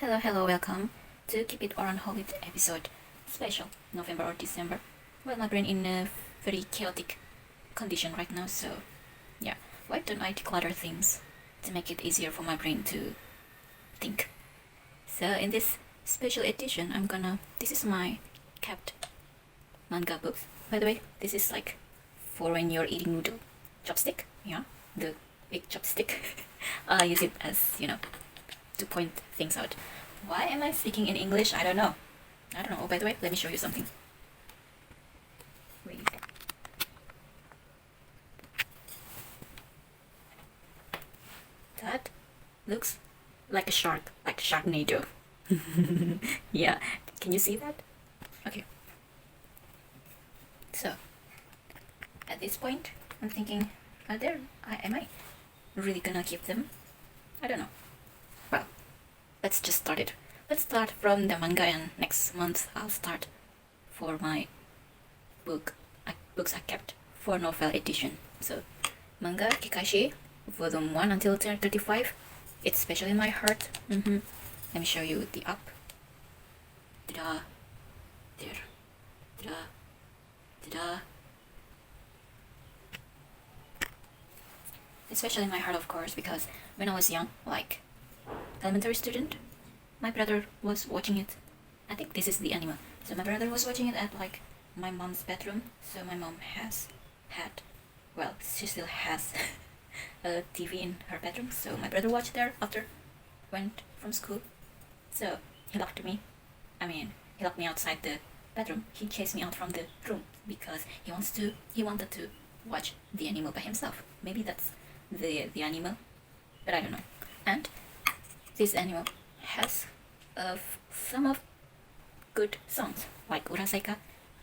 Hello, welcome to Keep It or Unhauled episode special November or December. Well, my brain in a very chaotic condition right now, so yeah. Why don't I declutter things to make it easier for my brain to think? So in this special edition, this is my kept manga books. By the way, this is like for when you're eating noodle chopstick. Yeah, the big chopstick. I use it as, to point things out. Why am I speaking in English? I don't know. Oh, by the way, let me show you something. Wait. That looks like a shark, like Sharknado. Yeah, can you see that? Okay. So, at this point, I'm thinking, am I really gonna keep them? I don't know. Well, let's just start it. Let's start from the manga, and next month I'll start for my books I kept for novel edition. So, manga Kekkaishi, volume 1 until 35. It's special in my heart. Let me show you the up. Ta-da. There. Ta-da. Ta-da. Especially in my heart, of course, because when I was young, like elementary student, my brother was watching it. I think this is the anime. So my brother was watching it at like my mom's bedroom. So my mom she still has a TV in her bedroom. So my brother watched there after went from school. So he locked me. He locked me outside the bedroom. He chased me out from the room because he wanted to watch the anime by himself. Maybe that's the anime, but I don't know. And this anime has some of good songs, like Uraseka,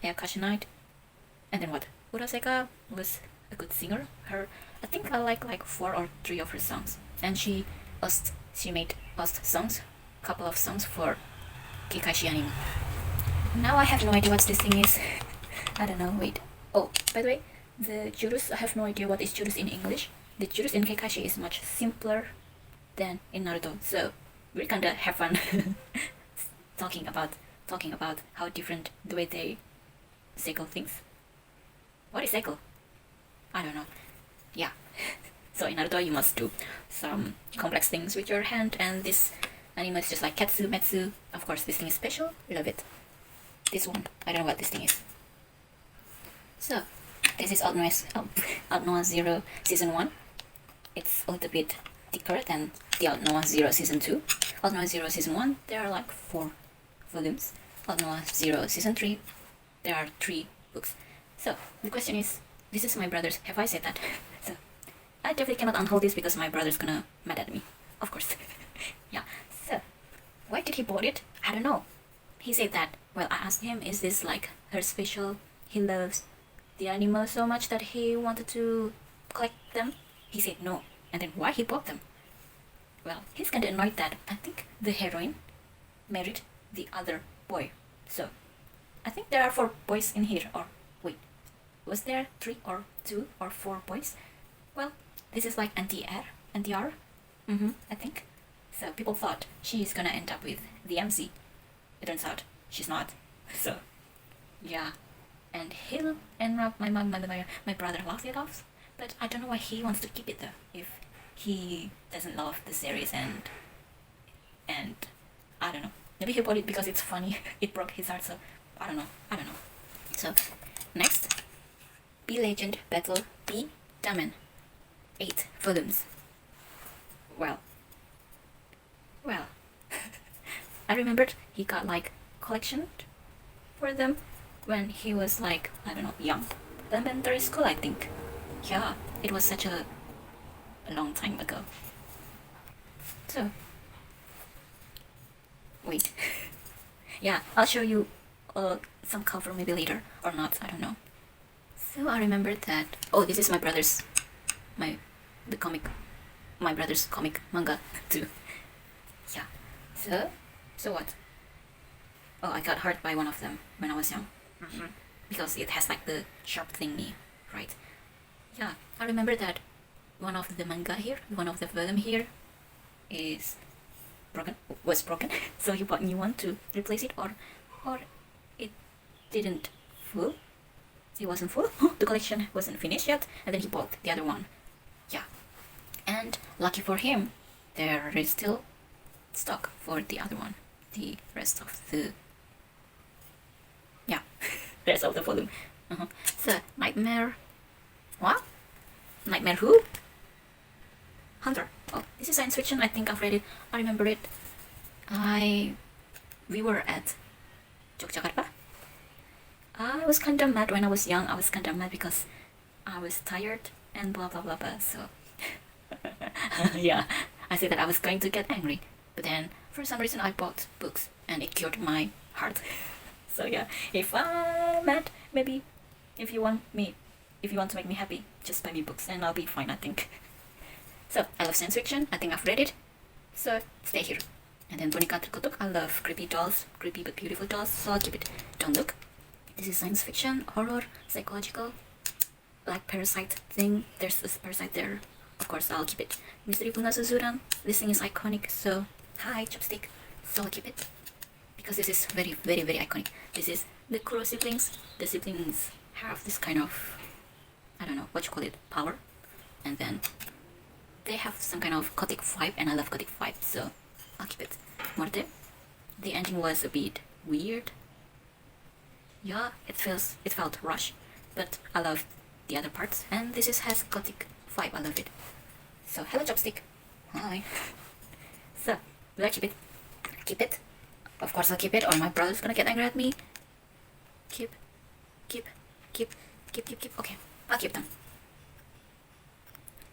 Ayakashi Night, and then what? Uraseka was a good singer. I think I like 4 or 3 of her songs, and she made songs, couple of songs for Kekkaishi anime. Now I have no idea what this thing is. I don't know. Wait. Oh, by the way, the jurus, I have no idea what is jurus in English. The jurus in Kekkaishi is much simpler than in Naruto, so we kinda have fun talking about how different the way they cycle things. What is cycle? I don't know. Yeah. So in Naruto you must do some complex things with your hand, and this anime is just like Ketsu, Metsu. Of course this thing is special, love it. This one, I don't know what this thing is. So, this is Aldnoah Zero Season 1. It's a little bit thicker than the Aldnoah Zero Season 2. Aldnoah Zero Season 1, there are like 4 volumes. Aldnoah Zero Season 3, there are 3 books. So, the question is, this is my brother's, have I said that? So, I definitely cannot unhold this because my brother's gonna mad at me. Of course. Yeah, so, why did he bought it? I don't know. He said that, well, I asked him, is this like her special? He loves the anime so much that he wanted to collect them? He said no. And then why he bought them? Well, he's kinda annoyed that I think the heroine married the other boy. So, I think there are 4 boys in here. Or, wait, was there 3 or 2 or 4 boys? Well, this is like anti-R? I think. So, people thought she's gonna end up with the MC. It turns out she's not. So, yeah. And my brother lost it off. But I don't know why he wants to keep it though. If he doesn't love the series and I don't know. Maybe he bought it because it's funny. It broke his heart. So I don't know. So next, B Legend Battle B Damen, 8 volumes. Well. I remembered he got like collection for them when he was like, I don't know, young. Elementary school, I think. Yeah, it was such a long time ago. So, wait. Yeah, I'll show you some cover maybe later or not, I don't know. So I remembered that, this is my brother's comic manga too. Yeah. So what? Oh, I got hurt by one of them when I was young. Because it has like the sharp thingy, right? Yeah, I remember that one of the volume here is was broken. So he bought a new one to replace it, or it didn't full. It wasn't full. The collection wasn't finished yet, and then he bought the other one. Yeah, and lucky for him, there is still stock for the other one. The rest of the rest of the volume. So Nightmare. What? Nightmare who? Hunter. Oh, this is science fiction. I think I've read it. I remember it. We were at Yogyakarta. I was kind of mad when I was young. I was kind of mad because I was tired and blah blah blah blah. So yeah, I said that I was going to get angry, but then for some reason I bought books and it cured my heart. So yeah, if I'm mad, maybe if you want to make me happy, just buy me books and I'll be fine, I think. So I love science fiction. I think I've read it. So stay here. And then Bonika Terkutuk. I love creepy dolls, creepy but beautiful dolls. So I'll keep it. Don't look. This is science fiction, horror, psychological, like parasite thing. There's this parasite there. Of course, I'll keep it. Mystery Bunga Suzuran. This thing is iconic. So hi, chopstick. So I'll keep it because this is very, very, very iconic. This is the Kuro siblings. The siblings have this kind of, I don't know what you call it, power, and then they have some kind of gothic vibe, and I love gothic vibe, so I'll keep it. Morte. The ending was a bit weird. Yeah, it felt rushed, but I love the other parts, and this has gothic vibe. I love it. So hello, chopstick. Hi. So will I keep it? Keep it. Of course I'll keep it, or my brother's gonna get angry at me. Keep. Okay, I'll keep them.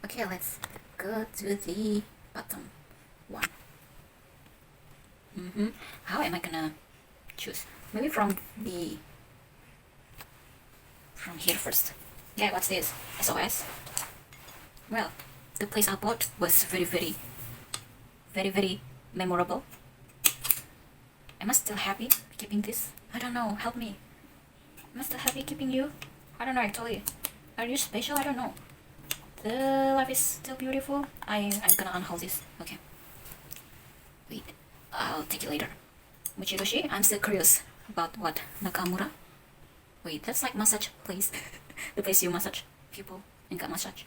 Okay, let's go to the bottom one. How am I gonna choose? Maybe from here first. Yeah, what's this? SOS? Well, the place I bought was very, very, very, very memorable. Am I still happy keeping this? I don't know, help me. Am I still happy keeping you? I don't know actually. Are you special? I don't know. The life is still beautiful. I'm gonna unhaul this. Okay. Wait, I'll take it later. Mujirushi, I'm still curious about what Nakamura. Wait, that's like massage place. The place you massage people and get massage.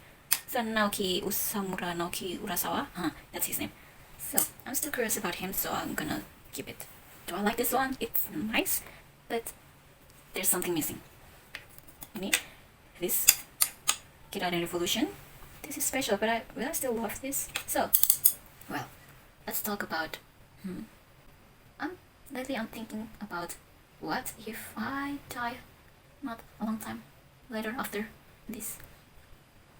So Naoki Usamura Naoki Urasawa. That's his name. So I'm still curious about him, so I'm gonna keep it. Do I like this one? It's nice, but there's something missing. I mean, this Kirarin Revolution. This is special, but will I still love this? So, well, let's talk about. Lately I'm thinking about what if I die not a long time later after this.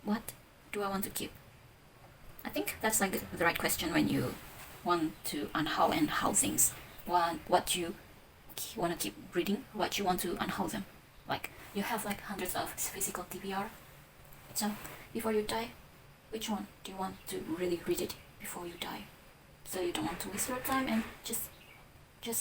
What do I want to keep? I think that's like the right question when you want to unhaul and haul things. What you want to keep reading, what you want to unhaul them. Like you have like hundreds of physical TBR. So before you die, which one do you want to really read it before you die? So you don't want to waste your time and just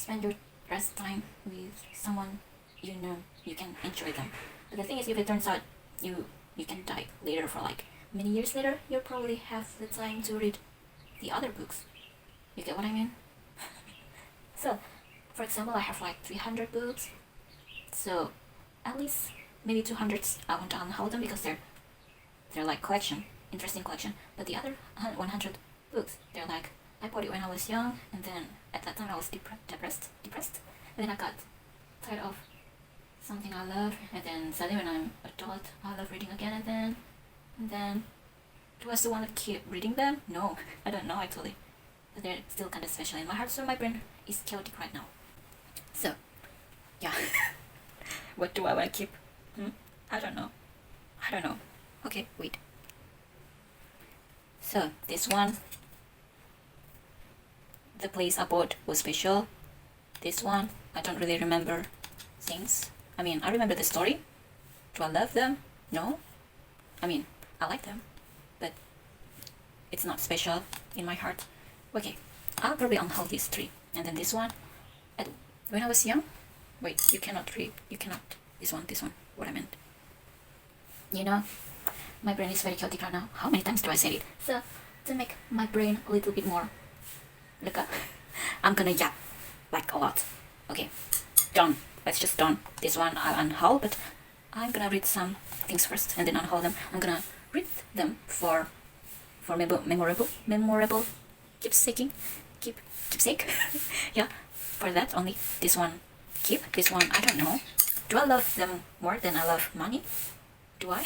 spend your rest time with someone you know you can enjoy them. But the thing is, if it turns out you can die later, for like many years later, you'll probably have the time to read the other books. You get what I mean? So, for example, I have like 300 books. So, at least maybe 200 I want to unhaul them because they're like collection, interesting collection. But the other 100 books, they're like, I bought it when I was young, and then at that time I was depressed, and then I got tired of something I love, and then suddenly when I'm adult, I love reading again, and then do I still want to keep reading them? No, I don't know actually, but they're still kind of special in my heart, so my brain is chaotic right now. So, yeah, what do I want to keep? I don't know. Okay, wait. So, this one, the place I bought was special. This one, I don't really remember things. I mean, I remember the story. Do I love them? No. I mean, I like them, but it's not special in my heart. Okay, I'll probably unhaul these three. And then this one, when I was young, wait, you cannot read, this one, what I meant. You know, my brain is very chaotic right now. How many times do I say it? So, to make my brain a little bit more look up. I'm gonna yap like a lot. Okay, done. Let's just done. This one I'll unhaul, but I'm gonna read some things first and then unhaul them. I'm gonna read them for memorable keepsake. Yeah, for that only. This one keep. This one I don't know. Do I love them more than I love money? Do I?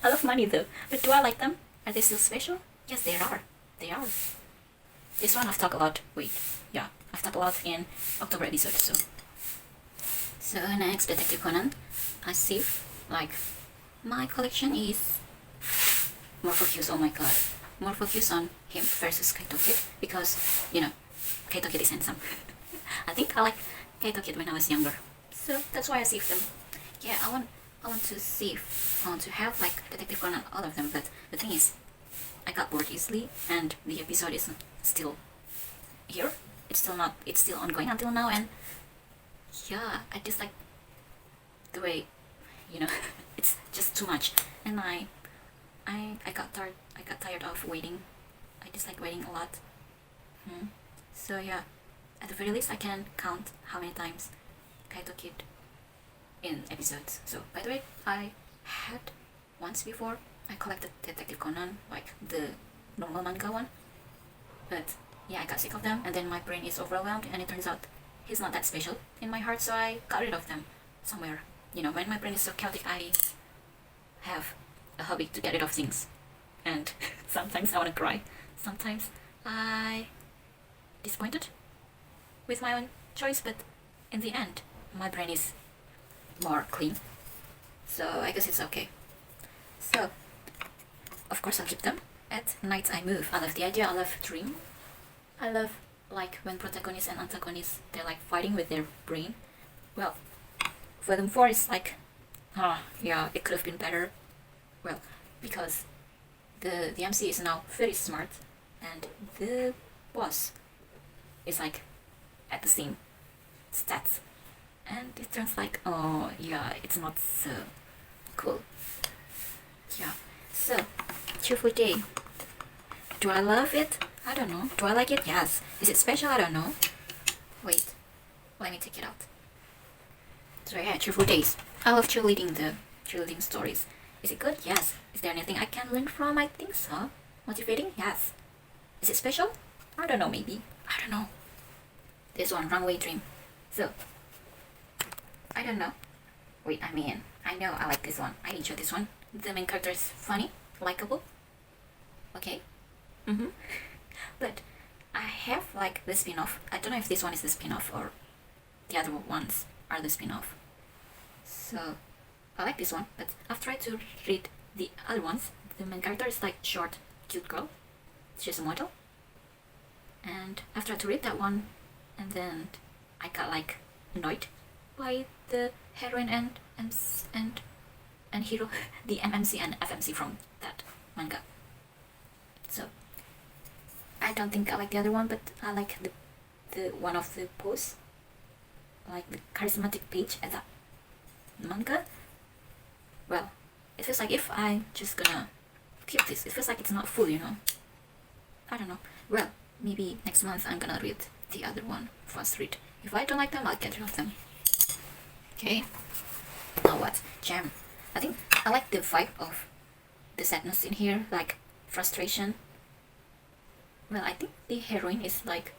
I love money though, but do I like them? Are they still special? Yes, they are. They are. This one I've talked a lot. Wait, yeah, I've talked a lot in October episode. So next, Detective Conan. I see, like, my collection is more focused. Oh my god, more focused on him versus Kaito Kid because you know Kaito Kid is handsome. I think I like Kaito Kid when I was younger, so that's why I saved them. Yeah, I want to save. I want to have like Detective Conan, all of them. But the thing is, I got bored easily, and the episode is still here. It's still not. It's still ongoing until now, and yeah, I dislike the way, you know, it's just too much, and I got tired. I got tired of waiting. I dislike waiting a lot. So yeah, at the very least, I can count how many times Kaito Kid in episodes. So by the way, I had once before I collected Detective Conan, like the normal manga one, but yeah, I got sick of them, and then my brain is overwhelmed, and it turns out he's not that special in my heart, so I got rid of them somewhere. You know, when my brain is so chaotic, I have a hobby to get rid of things, and sometimes I want to cry. Sometimes I disappointed with my own choice, but in the end, my brain is more clean, so I guess it's okay. So, of course I'll keep them. At night I move. I love the idea, I love dream. I love like when protagonists and antagonists, they're like fighting with their brain. Well, Volume 4 is like, yeah, it could have been better. Well, because the MC is now very smart, and the boss is like at the same stats, and it turns like, oh yeah, it's not so cool. Yeah, so cheerful day. Do I love it? I don't know. Do I like it? Yes. Is it special? I don't know. Wait, let me take it out. So yeah, cheerful days. I love cheerleading stories. Is it good? Yes. Is there anything I can learn from? I think so. Motivating? Yes. Is it special? I don't know, maybe. I don't know. This one, Runway Dream. So, I don't know. Wait, I know I like this one. I enjoy this one. The main character is funny, likable. Okay. But I have like the spin-off. I don't know if this one is the spin-off or the other ones are the spin-off. So I like this one, but I've tried to read the other ones. The main character is like short, cute girl. She's a model. And I've tried to read that one, and then I got like annoyed by the heroine and hero, the MMC and FMC from that manga. So I don't think I like the other one, but I like the one of the pose, like the charismatic page at that manga. Well, it feels like if I just gonna keep this, it feels like it's not full, you know. I don't know. Well, maybe next month I'm gonna read the other one first read. If I don't like them, I'll get rid of them. Okay. Now what? Jam. I think I like the vibe of the sadness in here, like frustration. Well, I think the heroine is like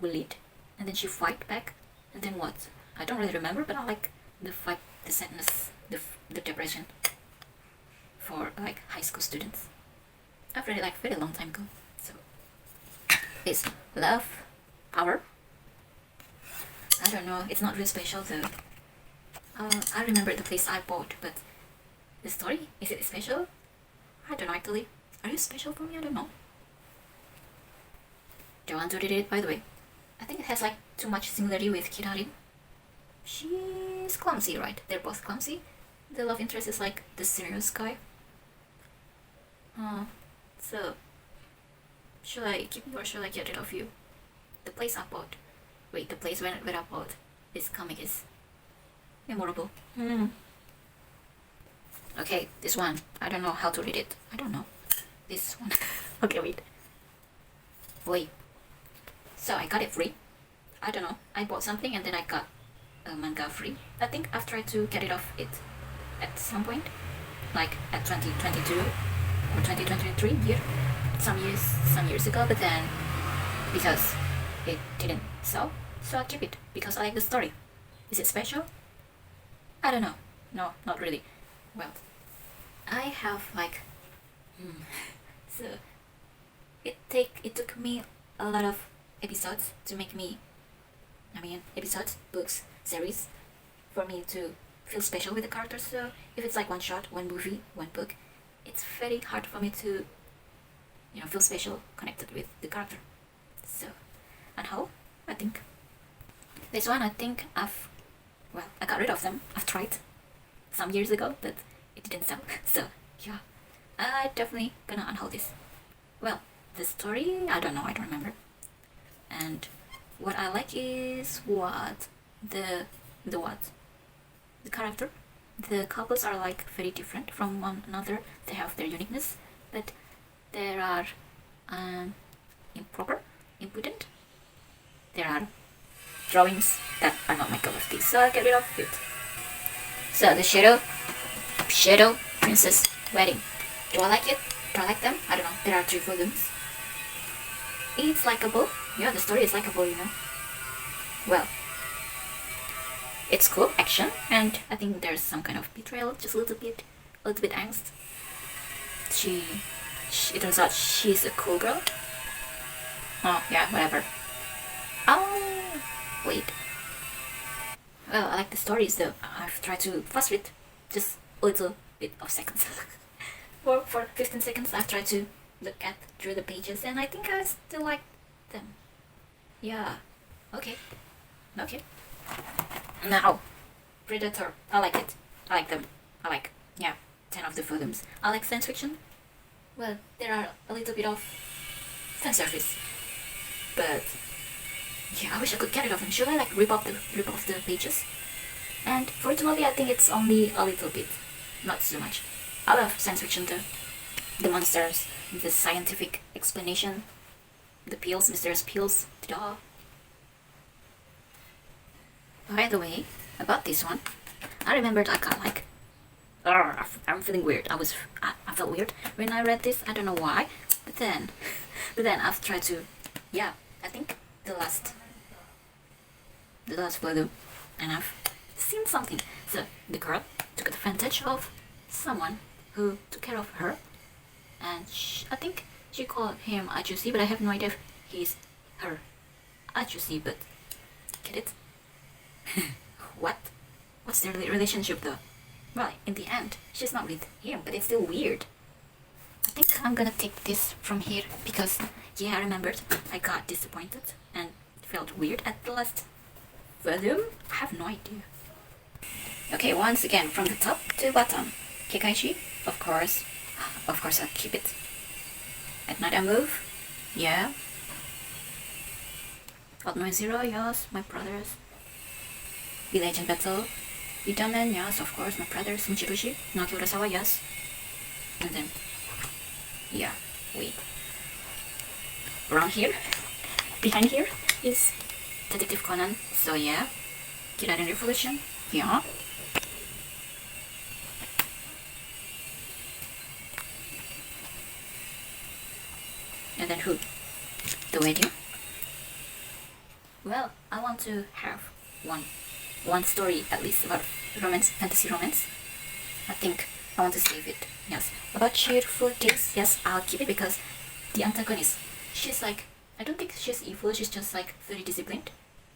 bullied, and then she fight back, and then what? I don't really remember, but I like the fight, the sadness, the depression for like high school students. I've read it like very long time ago. So it's love, power. I don't know. It's not really special though. I remember the place I bought, but the story, is it special? I don't know actually. Are you special for me? I don't know. Do you want to read it, by the way? I think it has like too much similarity with Kirarin. She's clumsy, right? They're both clumsy. The love interest is like the serious guy. So should I keep you or should I get rid of you? The place I bought. Wait, the place where I bought this comic is memorable. Okay, this one. I don't know how to read it. I don't know. This one. Okay, wait. Wait. So I got it free. I don't know, I bought something and then I got a manga free. I think I've tried to get it off it at some point, like at 2022 or 2023 year, some years ago, but then because it didn't sell, so I keep it because I like the story. Is it special? I don't know. No, not really. Well, I have like so it took me a lot of episodes to make me, episodes, books, series, for me to feel special with the characters. So if it's like one shot, one movie, one book, it's very hard for me to, feel special, connected with the character. So, Unhaul, I think. This one, I think I got rid of them. I've tried some years ago, but it didn't sell. So, yeah, I definitely gonna unhaul this. Well, the story, I don't know, I don't remember. And what I like is the character. The couples are like very different from one another. They have their uniqueness, but there are improper, impudent. There are drawings that are not my cup of tea, so I'll get rid of it. So the Shadow Princess Wedding. Do I like it? Do I like them? I don't know. There are 3 volumes. It's likable. Yeah, the story is likable, Well, it's cool, action, and I think there's some kind of betrayal, just a little bit angst. It turns out she's a cool girl. Oh, yeah, whatever. Oh, wait. Well, I like the stories though. I've tried to fast read just a little bit of seconds. for 15 seconds, I've tried to look through the pages, and I think I still like them. Yeah, okay. Now, Predator. I like it. I like them. 10 of the volumes. I like science fiction. Well, there are a little bit of fan service, but yeah, I wish I could get it off. And should I like rip off the pages? And fortunately, I think it's only a little bit, not so much. I love science fiction too. The monsters, the scientific explanation, the pills, mysterious pills. Ta-da. By the way, about this one, I remembered I got like, I'm feeling weird. I felt weird when I read this. I don't know why, but then I've tried to, I think the last volume, and I've seen something. So the girl took advantage of someone who took care of her, and I think she called him Ajusi, but I have no idea if he's her Ajusi, but get it? What's their relationship though? Well, in the end, she's not with him, but it's still weird. I think I'm gonna take this from here because, I remembered I got disappointed and felt weird at the last volume. I have no idea. Okay, once again, from the top to bottom. Kekkaishi, of course I'll keep it. At night I move, yeah. Aldnoah Zero, yes, my brothers. Village and Battle. Itamen, yes, of course, my brothers. Mujirushi, Naoki Urasawa, yes. And then, wait. Around here, behind here, is Detective Conan, so yeah. Kirarin Revolution, yeah. And then who? The Wedding. Well, I want to have one story at least about romance, fantasy romance. I think I want to save it. Yes. About cheerful things, yes, I'll keep it because the antagonist, she's like, I don't think she's evil, she's just like very disciplined.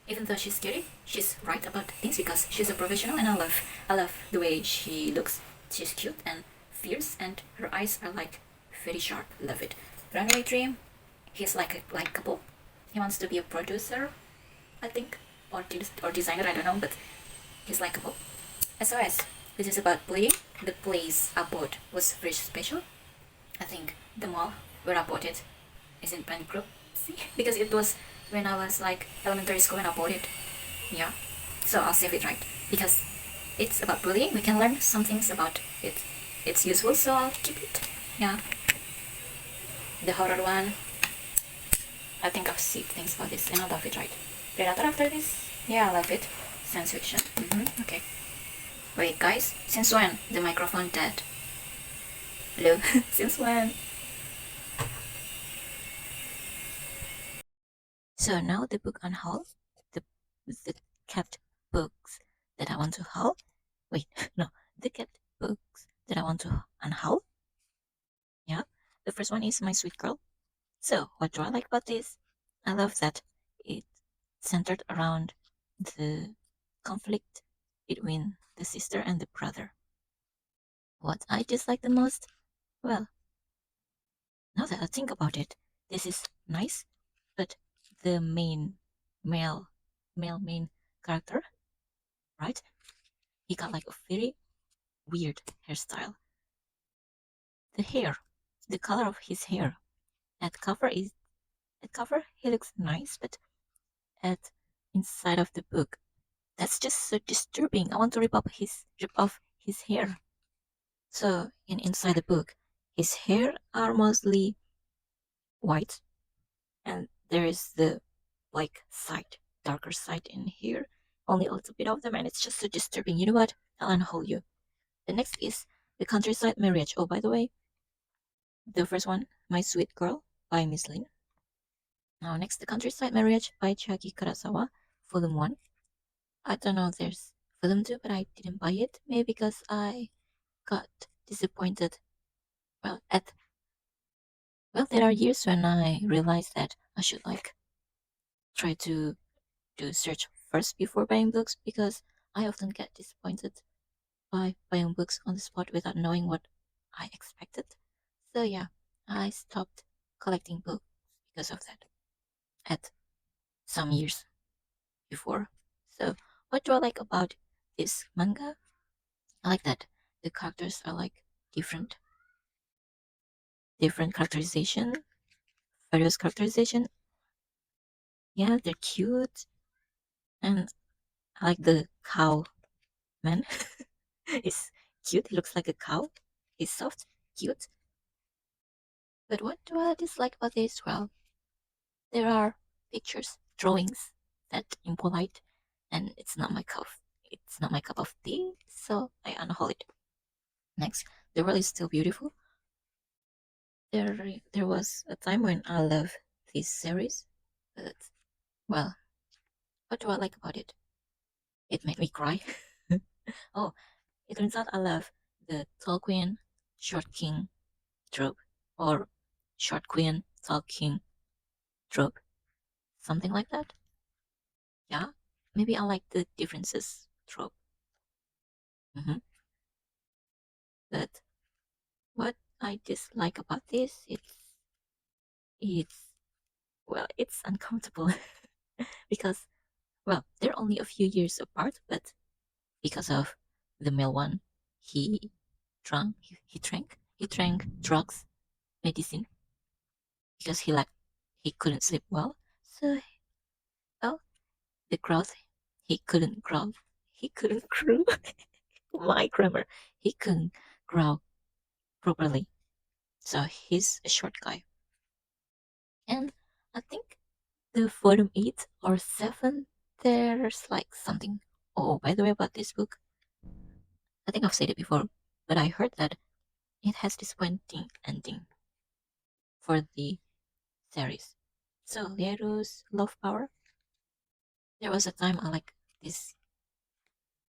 Even though she's scary, she's right about things because she's a professional, and I love the way she looks. She's cute and fierce, and her eyes are like very sharp. Love it. Runaway Dream, he's like a couple. He wants to be a producer, I think, or designer, I don't know, but he's likable. SOS, which is about bullying. The place I bought was very special. I think the mall where I bought it is in bankruptcy because it was when I was like elementary school when I bought it. Yeah, so I'll save it right because it's about bullying. We can learn some things about it. It's useful, so I'll keep it. Yeah. The horror one, I think I've seen things about this and I love it, right? Predator after this? Yeah, I love it. Science fiction. Okay. Wait, guys, since when the microphone dead? Hello? Since when? So now the book Unhaul, the kept books that I want to haul. Wait, no, the kept books that I want to unhaul. Yeah, the first one is My Sweet Girl. So what do I like about this? I love that it's centered around the conflict between the sister and the brother. What I dislike the most? Well, now that I think about it, this is nice, but the male male main character, right? He got like a very weird hairstyle. The hair, the color of his hair. At cover he looks nice, but at inside of the book, that's just so disturbing. I want to rip off his hair. So inside the book, his hair are mostly white, and there is the like side, darker side in here. Only a little bit of them, and it's just so disturbing. You know what? I'll unhold you. The next is The Countryside Marriage. Oh, by the way, the first one, My Sweet Girl by Miss Lin. Now, next, The Countryside Marriage by Chiaki Karasawa, Volume 1. I don't know if there's Volume 2, but I didn't buy it. Maybe because I got disappointed. Well, there are years when I realized that I should try to do search first before buying books because I often get disappointed by buying books on the spot without knowing what I expected. So yeah, I stopped collecting books because of that at some years before. So what do I like about this manga? I like that the characters are like different, different characterization, various characterization. Yeah, they're cute, and I like the cow man. He's cute. He looks like a cow. He's soft, cute. But what do I dislike about this? Well, there are pictures, drawings that impolite, and It's not my cup of tea, so I unhaul it. Next, the world is still beautiful. There was a time when I loved this series, but well, what do I like about it? It made me cry. Oh, it turns out I love the tall queen, short king trope, or short queen, tall king trope, something like that. Yeah, maybe I like the differences trope. hmm But what I dislike about this, it's it's uncomfortable because they're only a few years apart, but because of the male one, he he drank drugs, medicine because he couldn't sleep well. So well, the growth he couldn't grow. My grammar, he couldn't grow properly. So he's a short guy, and I think the volume 8 or 7, there's like something. Oh, by the way, about this book, I think I've said it before, but I heard that it has disappointing ending for the series. So Leru's love power. There was a time I like this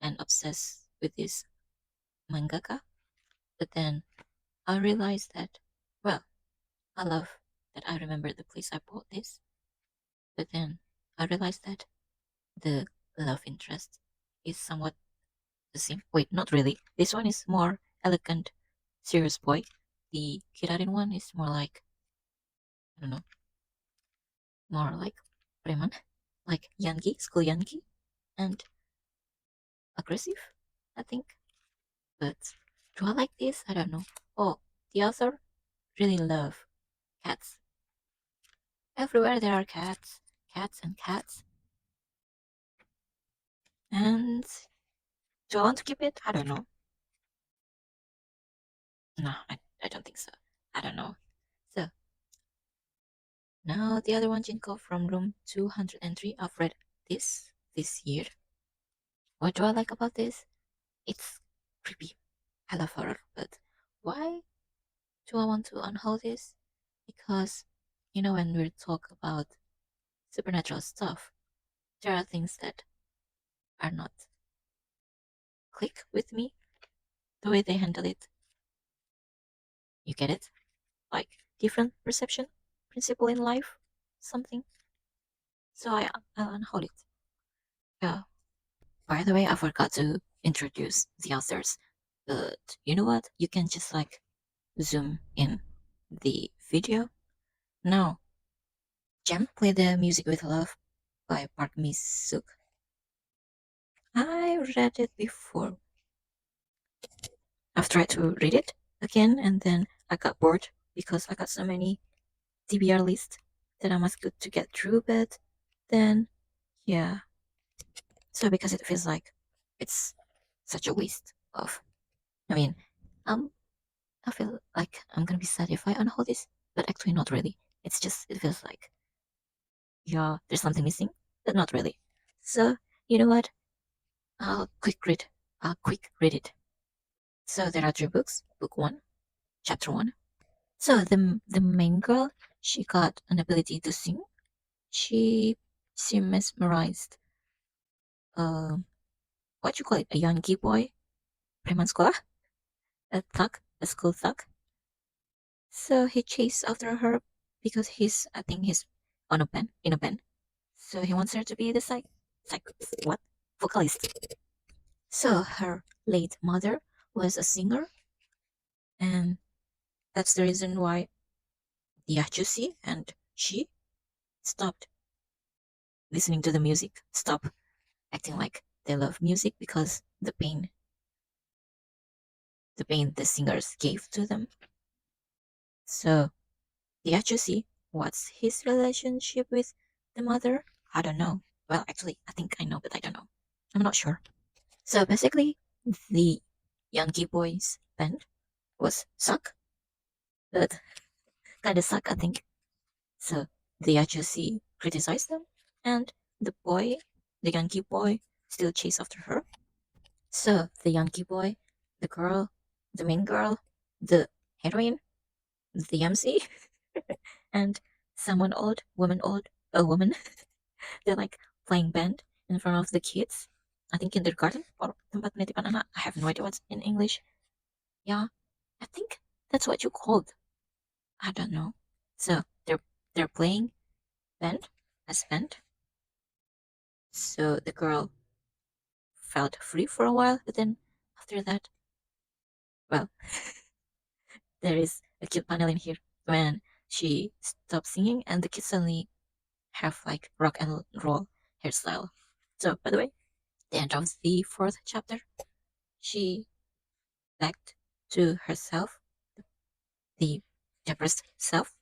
and obsessed with this mangaka, but then I realized that well, I love that I remember the place I bought this, but then I realized that the love interest is somewhat the same. Wait, not really. This one is more elegant, serious boy. The Kirarin one is more like I don't know, more like preman, like Yankee, school Yankee, and aggressive, I think. But do I like this? I don't know. Oh, the author really love cats. Everywhere there are cats, cats and cats. And do I want to keep it? I don't know. No, I don't think so. I don't know. So Now the other one, Jinko from room 203. I've read this year. What do I like about this? It's creepy. I love horror, but why do I want to unhaul this? Because, when we talk about supernatural stuff, there are things that are not click with me the way they handle it. You get it? Like different perception principle in life, something. So I'll unhaul it. Yeah. By the way, I forgot to introduce the authors. But you know what? You can just like zoom in the video. Now, Jam play the music with love by Park Mi Suk. I read it before. I've tried to read it again and then I got bored because I got so many TBR lists that I must good to get through, but then yeah. So because it feels like it's such a waste of I mean, um I feel like I'm gonna be sad if I unhold this, but actually not really. It's just it feels like yeah, there's something missing, but not really. So you know what? I'll quick read. I'll quick read it. So there are three books. Book one, chapter one. So the main girl, she got an ability to sing. She mesmerized what you call it, a Yankee boy, preman sekolah, a thug, a school thug. So he chased after her because I think he's on a band, in a band. So he wants her to be the what? Vocalist. So her late mother was a singer, and that's the reason why the Achusi and she stopped listening to the music, stopped acting like they love music because the pain the singers gave to them. So the Achusi, what's his relationship with the mother? I don't know. Well, actually, I think I know, but I don't know. I'm not sure. So basically, the Yankee Boys band was suck, but kind of suck, I think. So the agency criticized them, and the boy, the Yankee boy, still chased after her. So the Yankee boy, the girl, the main girl, the heroine, the MC, and someone old, a woman, they're like playing band in front of the kids. I think kindergarten or tempat penitipan anak. I have no idea what's in English. Yeah, I think that's what you called. I don't know. So they're playing band as band. So the girl felt free for a while, but then after that, well, there is a cute panel in here when she stops singing and the kids suddenly have like rock and roll hairstyle. So by the way, the end of the fourth chapter, she backed to herself, the depressed self,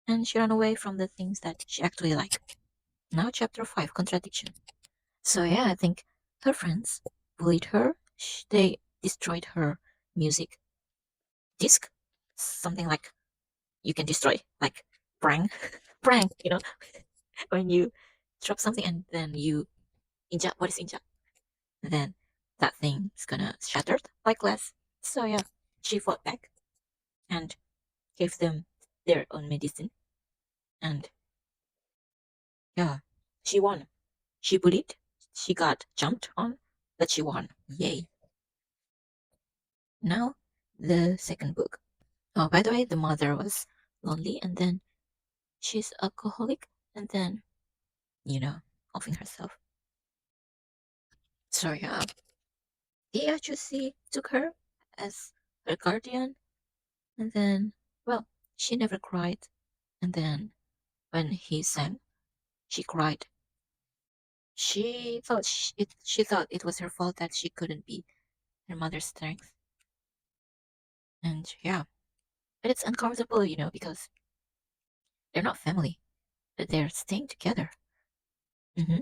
and she ran away from the things that she actually liked. Now chapter 5, contradiction. So yeah, I think her friends bullied her. They destroyed her music disc, something like you can destroy, like prank, prank. When you drop something and then you inject. What is inject? Then that thing is gonna shattered like glass. So yeah, she fought back and gave them their own medicine, and yeah, she won. She bullied. She got jumped on, but she won. Yay! Now the second book. Oh, by the way, the mother was lonely, and then she's alcoholic, and then, offing herself. So yeah, the agency took her as her guardian, and then, well, she never cried. And then when he sang, she cried. She thought it was her fault that she couldn't be her mother's strength. And yeah, but it's uncomfortable, because they're not family, but they're staying together. hmm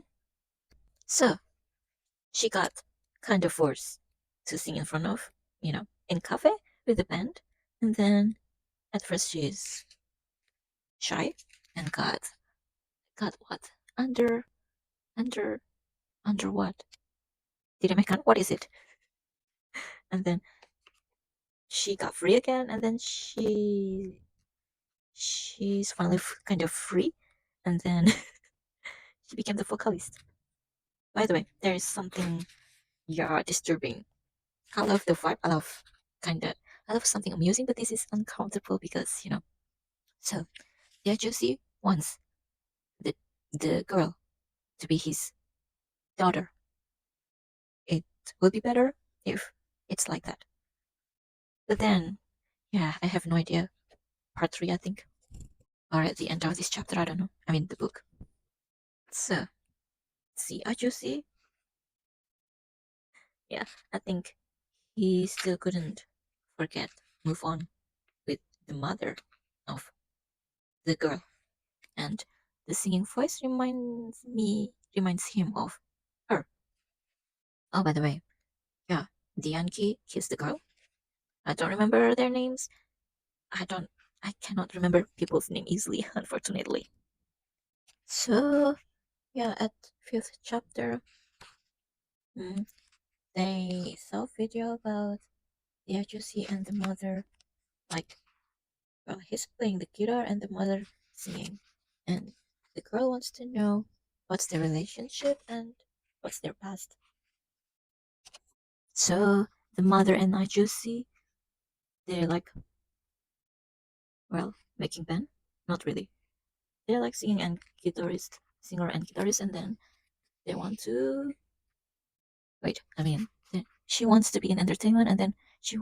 So she got kind of forced to sing in front of, in cafe with the band. And then at first she's shy, and got what? Under under what? Did I make out? What is it? And then she got free again, and then she's finally kind of free, and then she became the vocalist. By the way, there is something disturbing. I love the vibe. I love something amusing, but this is uncomfortable because So yeah, Josie wants the girl to be his daughter. It would be better if it's like that. But then, yeah, I have no idea. Part three, I think, or at the end of this chapter, I don't know. I mean, the book. So, see, Josie, yeah, I think he still couldn't forget, move on with the mother of the girl, and the singing voice reminds him of her. Oh, by the way, yeah, the Yankee kissed the girl. I don't remember their names. I don't. I cannot remember people's name easily, unfortunately. So yeah, at fifth chapter, mm, they saw video about the agency and the mother. Like, well, he's playing the guitar and the mother singing, and the girl wants to know what's their relationship and what's their past. So the mother and Ajusi, they're like, well, making band. Not really. They're like singer and guitarist, and then they want to wait. I mean, she wants to be in entertainment, and then she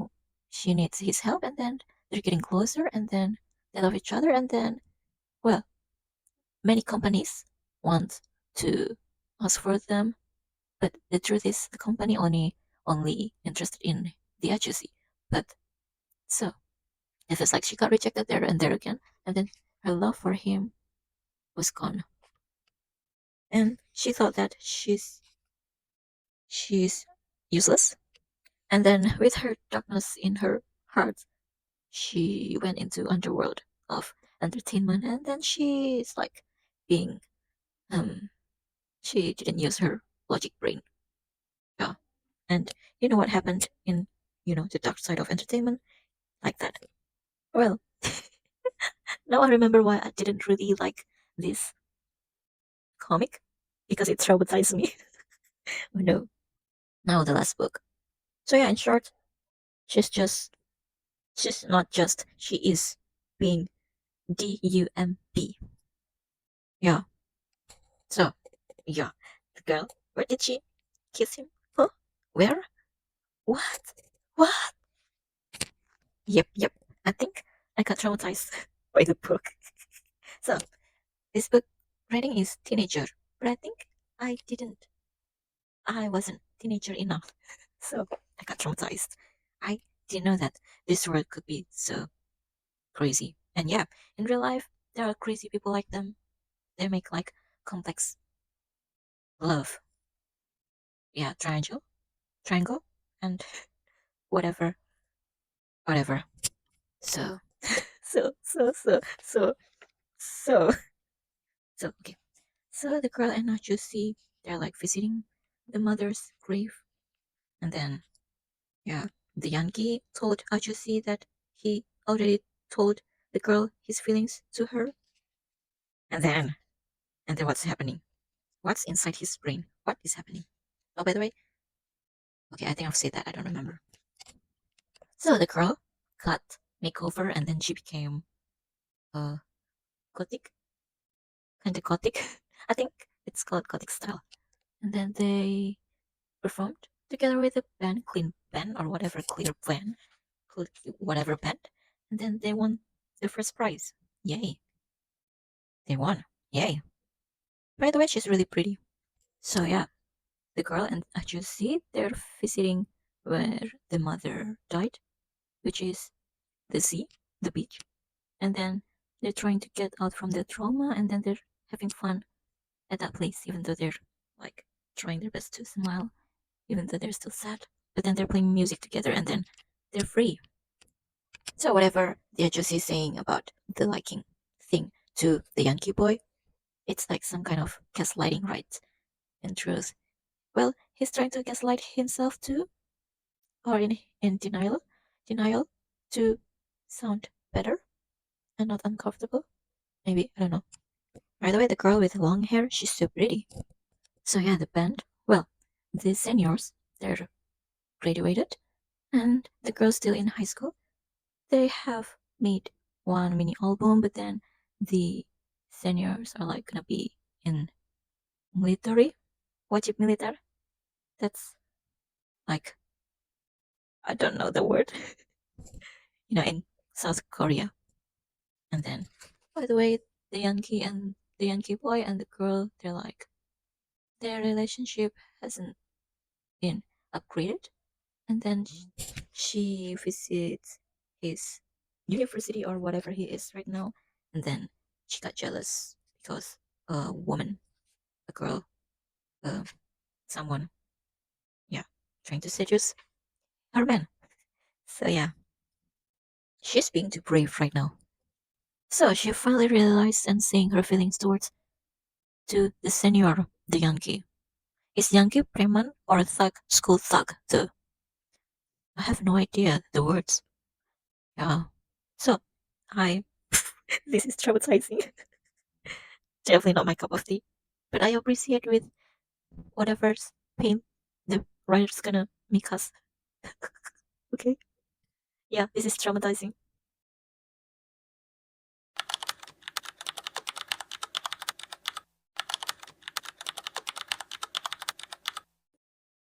she needs his help, and then they're getting closer, and then they love each other, and then well, many companies want to ask for them, but the truth is the company only interested in the agency. But so it feels like she got rejected there and there again, and then her love for him was gone, and she thought that she's useless. And then, with her darkness in her heart, she went into underworld of entertainment, and then she's like being she didn't use her logic brain. Yeah. And you know what happened in the dark side of entertainment? Like that. Well, now I remember why I didn't really like this comic, because it traumatized me. Oh no. Now the last book. So yeah, in short, she's just she's not just she is being DUMB. Yeah. So yeah, the girl. Where did she kiss him? Huh? Where? What? What? Yep. I think I got traumatized by the book. So this book writing is teenager, but I think I didn't. I wasn't teenager enough, so I got traumatized. I didn't know that this world could be so crazy. And yeah, in real life, there are crazy people like them. They make like complex love. Yeah, triangle, and whatever, whatever. So, so, so, okay. So the girl and Nachusi, they're like visiting the mother's grave, and then yeah, the Yankee told Achusi that he already told the girl his feelings to her, and then what's happening? What's inside his brain? What is happening? Oh, by the way, okay, I think I've said that. I don't remember. So the girl got makeover, and then she became uh gothic, kind of gothic. I think it's called gothic style. And then they performed together with a band, clean band or whatever, clear band, whatever band, and then they won the first prize. Yay! They won. Yay! By the way, she's really pretty. So yeah, the girl and Ajusi, they're visiting where the mother died, which is the sea, the beach, and then they're trying to get out from the trauma, and then they're having fun at that place, even though they're like trying their best to smile, even though they're still sad. But then they're playing music together, and then they're free. So whatever the agency is saying about the liking thing, to the Yankee boy. It's like some kind of gaslighting, right? In truth. Well, he's trying to gaslight himself too, or in denial to sound better and not uncomfortable. Maybe, I don't know. By the way, the girl with long hair, she's so pretty. So yeah, the band, well, the seniors, they're graduated, and the girl's still in high school. They have made one mini album, but then the seniors are like gonna be in military, wajib militer. That's like, I don't know the word, in South Korea. And then, by the way, the Yankee boy and the girl, they're like, their relationship hasn't been upgraded. And then she visits his university or whatever he is right now. And then she got jealous because a woman, a girl, uh, someone, yeah, trying to seduce her man. So yeah, she's being too brave right now. So she finally realized and saying her feelings towards to the senior, the Yankee. Is Yankee preman or thug, school thug too? I have no idea the words. Yeah. So I this is traumatizing. Definitely not my cup of tea. But I appreciate with whatever's pain the writer's gonna make us. Okay? Yeah, this is traumatizing.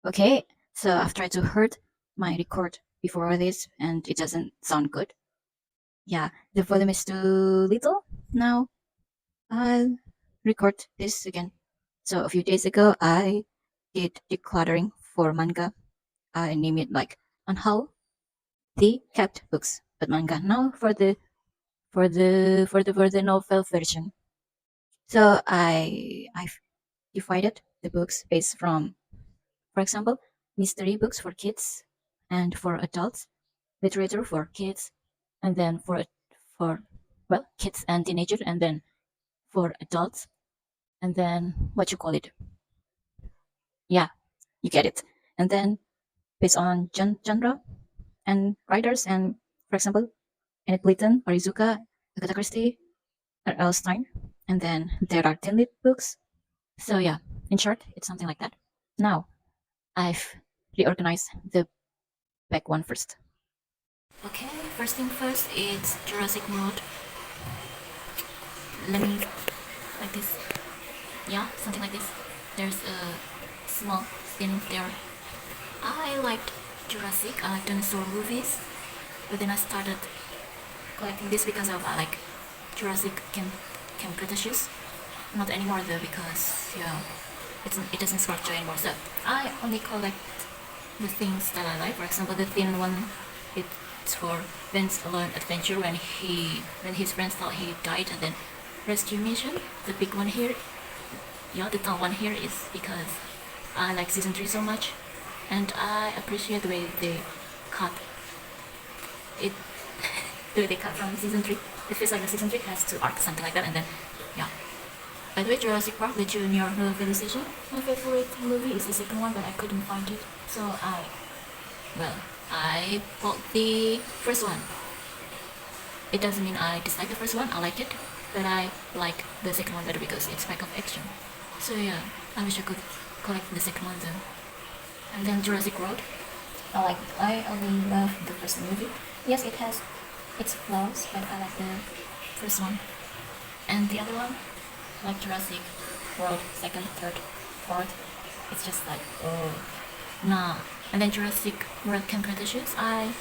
Okay, so I've tried to heard my record before this and it doesn't sound good. Yeah, the volume is too little. Now I'll record this again. So a few days ago I did decluttering for manga. I named it like Unhaul the kept books, but manga now for the novel version. So I've divided the books based from, for example, mystery books for kids and for adults, literature for kids, and then for well kids and teenagers, and then for adults, and then what you call it? Yeah, you get it. And then based on genre and writers, and for example, Enid Blyton, Orizuka, Agatha Christie, or Stine, and then there are 10 lit books. So yeah, in short, it's something like that. Now I've reorganized the back one first. Okay, first thing first, it's Jurassic World. Let me like this. Yeah, something like this. There's a small scene there. I liked Jurassic. I like dinosaur movies, but then I started collecting this because of I like Jurassic Camp Cretaceous. Not anymore though because yeah, it doesn't spark joy anymore. So I only collect the things that I like. For example, the thin one, it's for Ben's alone adventure when his friends thought he died and then rescue mission. The big one here, yeah, the tall one here is because I like season 3 so much, and I appreciate the way they cut it. The way they cut from season 3. It feels like the season 3 has 2 arcs, something like that, and then yeah. By the way, Jurassic Park, the junior novelization, my favorite movie is the second one, but I couldn't find it. So I bought the first one. It doesn't mean I dislike the first one, I like it, but I like the second one better because it's pack of action. So yeah, I wish I could collect the second one though. And then Jurassic World. I only love the first movie. Yes, it has its flaws, but I like the first one. And the other one, like Jurassic World, second, third, fourth, it's just like, oh, nah. And then Jurassic World Camp Cretaceous, I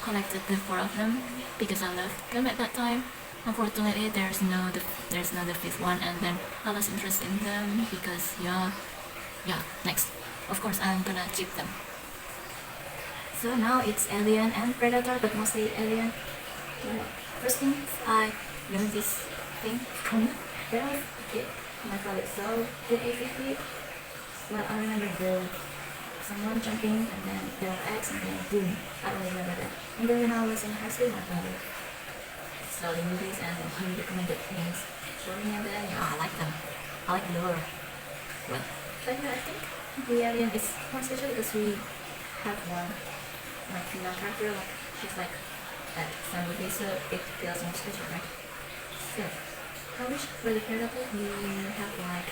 collected the 4 of them because I loved them at that time. Unfortunately, there's no the 5th one, and then I lost interest in them because yeah. Next, of course, I'm gonna keep them. So now it's Alien and Predator, but mostly Alien. First thing, I learned this thing from when I was a kid. My father saw the A50. Well, I remember someone jumping, and then there were eggs, and then boom. I don't remember that. And then when I was in high school, my father saw the movies and he recommended things. exploring, and then I like them. I like lore. Well, but I think the alien is more special because we have one like female character, like she's like at some movie, so it feels more special, right? So I wish for the Paradox we have like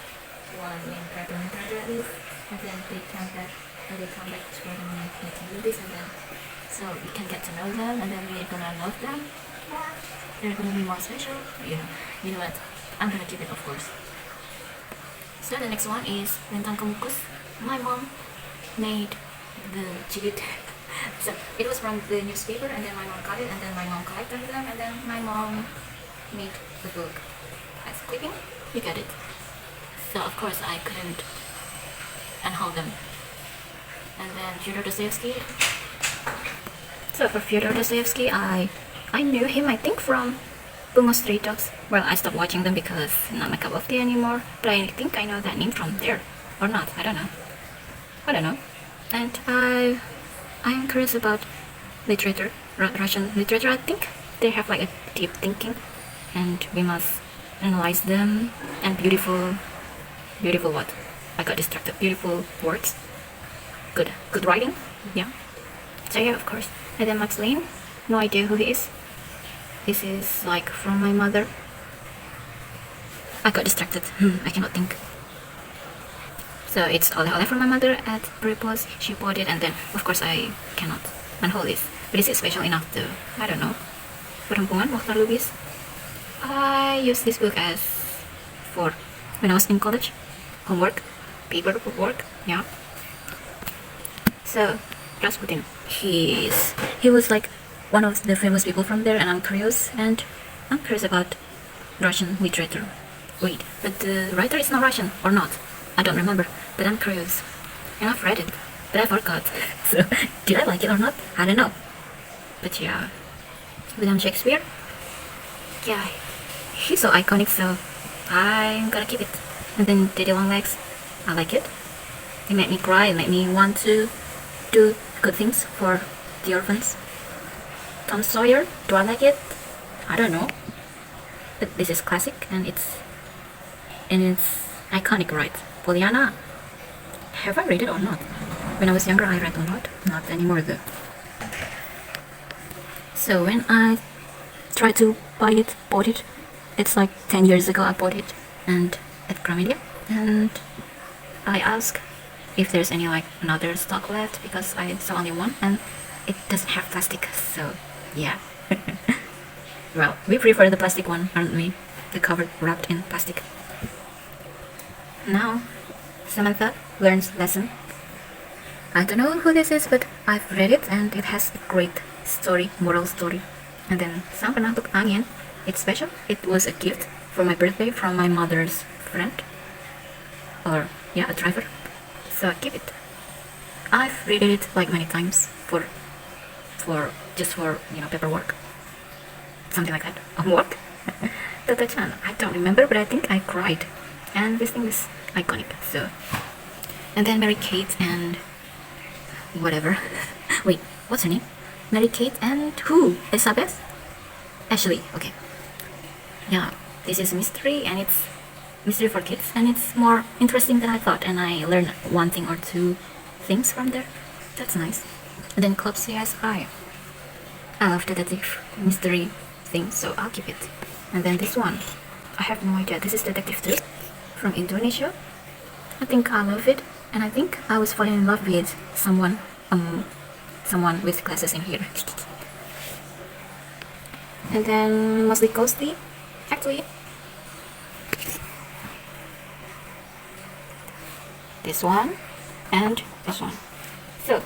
one main character at least, and then they come back exploring and making movies, and then so we can get to know them, and then we're gonna love them more. They're gonna be more special. You know what? I'm gonna keep it, of course. So the next one is Lintang Kemukus. My mom made the jigit. So it was from the newspaper, and then my mom got it, and then my mom collected them, and then my mom made the book as clipping. You get it. So of course I couldn't unhaul them. And then Fyodor Dostoevsky. So for Fyodor Dostoevsky, I knew him, I think, from Bungo Stray Dogs. Well, I stopped watching them because not my cup of tea anymore, but I think I know that name from there. Or not, I don't know. And I'm curious about literature, Russian literature. I think they have like a deep thinking, and we must analyze them. And beautiful what? I got distracted. Beautiful words. Good writing. Yeah. So yeah, of course. And then Max Lane. No idea who he is. This is like from my mother. I got distracted. I cannot think. So it's Ole Ole from my mother at Prepos. She bought it, and then of course I cannot unhaul this. But this is special enough to, I don't know. Perempuan Mokhtar Lubis. I used this book as for when I was in college. Homework, paper work, yeah. So Rasputin, he was like one of the famous people from there, and I'm curious about Russian literature. Wait, but the writer is not Russian, or not? I don't remember, but I'm curious. And I've read it, but I forgot. So, did I like it or not? I don't know. But yeah, William Shakespeare, yeah, he's so iconic, so I'm gonna keep it. And then Daddy Long Legs, I like it. It made me cry, it made me want to do good things for the orphans. Tom Sawyer, do I like it? I don't know. But this is classic, and it's iconic, right? Pollyanna, have I read it or not? When I was younger I read a lot, not anymore though. So when I tried to bought it, it's like 10 years ago I bought it, and at Gramedia, and I asked if there's any like another stock left, because I saw only one and it doesn't have plastic, so yeah. Well, we prefer the plastic one, aren't we? The cover wrapped in plastic. Now, Samantha Learns Lesson. I don't know who this is, but I've read it and it has a great story, moral story. And then Sang Penantuk Angin, it's special. It was a gift for my birthday from my mother's friend. Or, yeah, a driver. So I keep it. I've read it like many times for paperwork. Something like that. Homework. Tata-chan, I don't remember, but I think I cried. And this thing is iconic, so. And then Mary Kate and whatever. Wait, what's her name? Mary Kate and who? Elizabeth? Ashley, okay. Yeah, this is mystery, and it's mystery for kids, and it's more interesting than I thought, and I learned one thing or two things from there. That's nice. And then Club CSI. I love detective mystery thing, so I'll keep it. And then this one, I have no idea. This is Detective 2 from Indonesia. I think I love it, and I think I was falling in love with someone with glasses in here. And then mostly ghostly, actually. This one and this one. So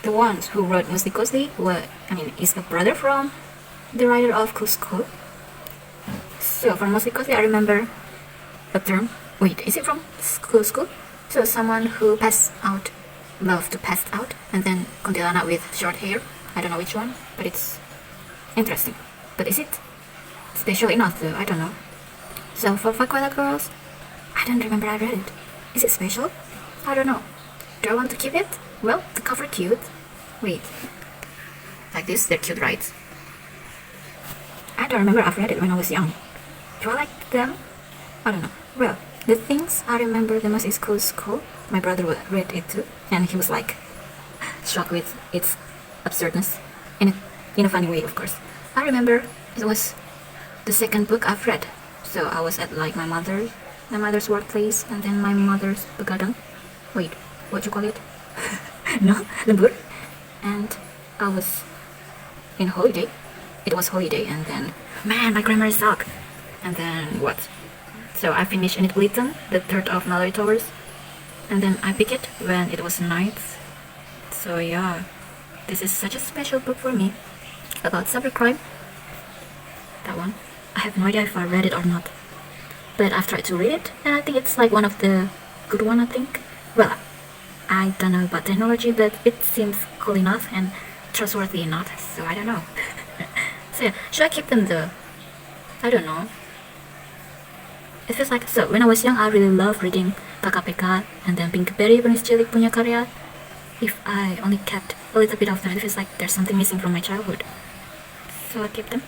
the ones who wrote Mostly Ghostly is a brother from the writer of Cusco. So for Mostly Ghostly I remember a term. Wait, is it from Cusco? So someone who passed out, love to pass out, and then kuntilanak with short hair. I don't know which one, but it's interesting. But is it special enough though? I don't know. So for Fakwala Girls, I don't remember I read it. Is it special? I don't know. Do I want to keep it? Well, the cover cute. Wait. Like this, they're cute, right? I don't remember I've read it when I was young. Do I like them? I don't know. Well, the things I remember the most is school. My brother read it too, and he was like shocked with its absurdness in a funny way, of course. I remember it was the second book I've read. So I was at like my mother's workplace, and then my mother's garden. Wait, what you call it? No, lembur. And I was in holiday. It was holiday, and then man, my grammar suck. And then what? So I finished Enid Blyton, the third of Mallory Towers, and then I picked it when it was night. So yeah, this is such a special book for me about cybercrime. That one, I have no idea if I read it or not, but I've tried to read it, and I think it's like one of the good one. I think. Well, I don't know about technology, but it seems cool enough and trustworthy enough. So I don't know. So yeah, should I keep them though? I don't know. It feels like, so when I was young, I really loved reading PK and then Pinkberry Bernice Cilik punya karya. If I only kept a little bit of them, it feels like there's something missing from my childhood. So I keep them.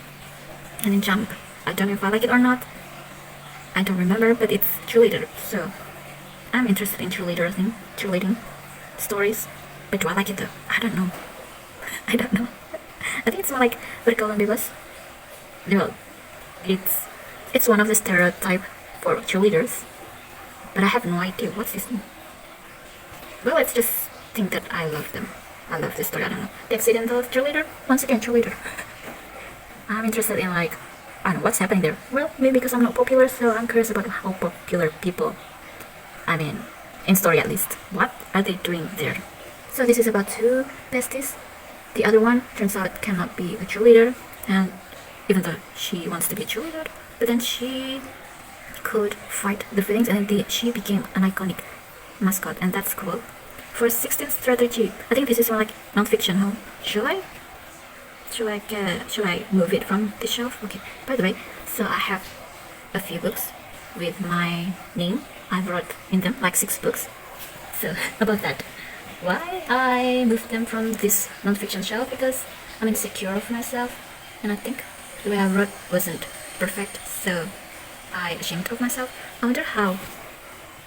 And then Jump. I don't know if I like it or not. I don't remember, but it's cheerleader, so I'm interested in cheerleading stories. But do I like it though? I don't know. I don't know. I think it's more like vertical ambiguous. Well, it's one of the stereotype for cheerleaders, but I have no idea what's this thing. Well, let's just think that I love them. I love this story. I don't know. The accidental cheerleader. Once again, cheerleader. I'm interested in like, I don't know what's happening there. Well, maybe because I'm not popular, so I'm curious about how popular people, I mean, in story at least, what are they doing there? So this is about two besties. The other one turns out cannot be a cheerleader, and even though she wants to be a cheerleader, but then she could fight the feelings, and then she became an iconic mascot, and that's cool. For 16th strategy, I think this is more like non-fiction, huh? Should I move it from the shelf? Okay, by the way, so I have a few books with my name. I wrote in them like 6 books. So about that, why I moved them from this non-fiction shelf, because I'm insecure of myself, and I think the way I wrote wasn't perfect, so I'm ashamed of myself. I wonder how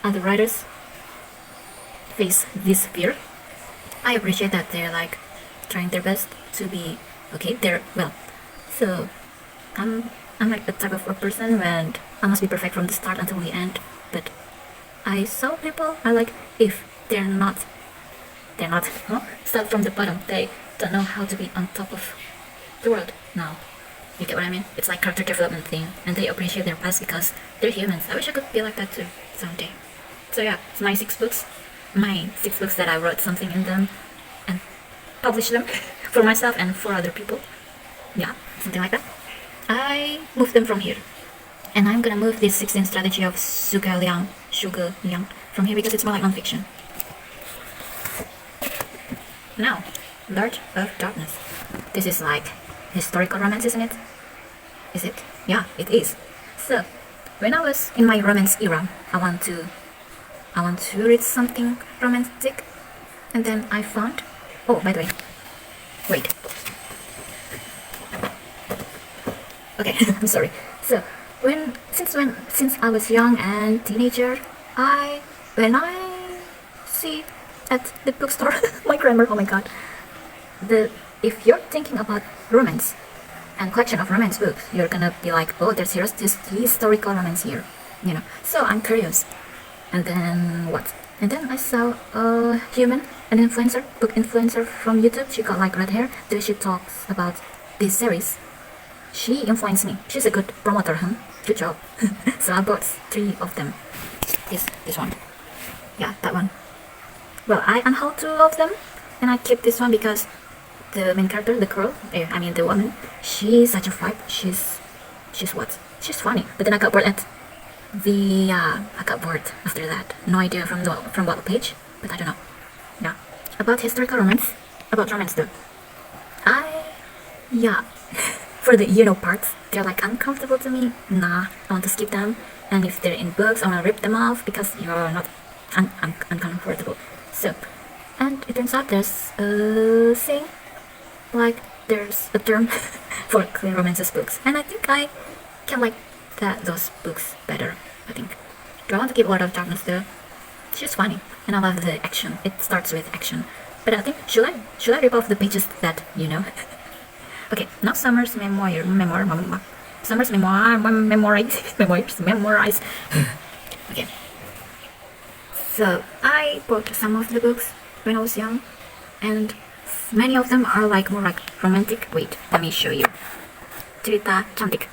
other writers face this fear. I appreciate that they're like trying their best to be okay. They're well, so I'm like the type of a person when I must be perfect from the start until the end. But I saw people I like, if they're not start from the bottom. They don't know how to be on top of the world now. You get what I mean? It's like character development thing, and they appreciate their past because they're humans. I wish I could be like that too someday. So yeah, it's my 6 books. My 6 books that I wrote something in them and published them for myself and for other people. Yeah, something like that. I moved them from here. And I'm gonna move this 16th strategy of Sugar Liang from here because it's more like non-fiction. Now, Lord of Darkness. This is like historical romance, isn't it? Is it? Yeah, it is. So, when I was in my romance era, I want to read something romantic, and then I found, oh, by the way, wait. Okay, I'm sorry. So, since I was young and teenager, when I see at the bookstore, my grammar, oh my god. If you're thinking about romance and collection of romance books, you're gonna be like, oh, there's this historical romance here, you know. So I'm curious. And then what? And then I saw a human, an influencer, book influencer from YouTube. She got like red hair. Then she talks about this series. She influenced me. She's a good promoter, huh? Good job. So I bought 3 of them. This one. Yeah, that one. Well, I unhauled 2 of them, and I kept this one because the main character, the girl, the woman, she's such a vibe. She's what? She's funny. But then I got bored after that. No idea from what page, but I don't know. Yeah. About historical romance. About romance though. For the parts, they're like uncomfortable to me. Nah, I want to skip them. And if they're in books, I want to rip them off because you're not uncomfortable. So, and it turns out there's a saying, like there's a term for clean romances books, and I think I can like those books better, I think. Do I want to keep Lord of Darkness though? She's funny, and I love the action. It starts with action. But I think, should I rip off the pages that you know? Okay, now Summer's memorize. Okay. So I bought some of the books when I was young, and many of them are like more like romantic. Wait, let me show you. Cerita Cantik.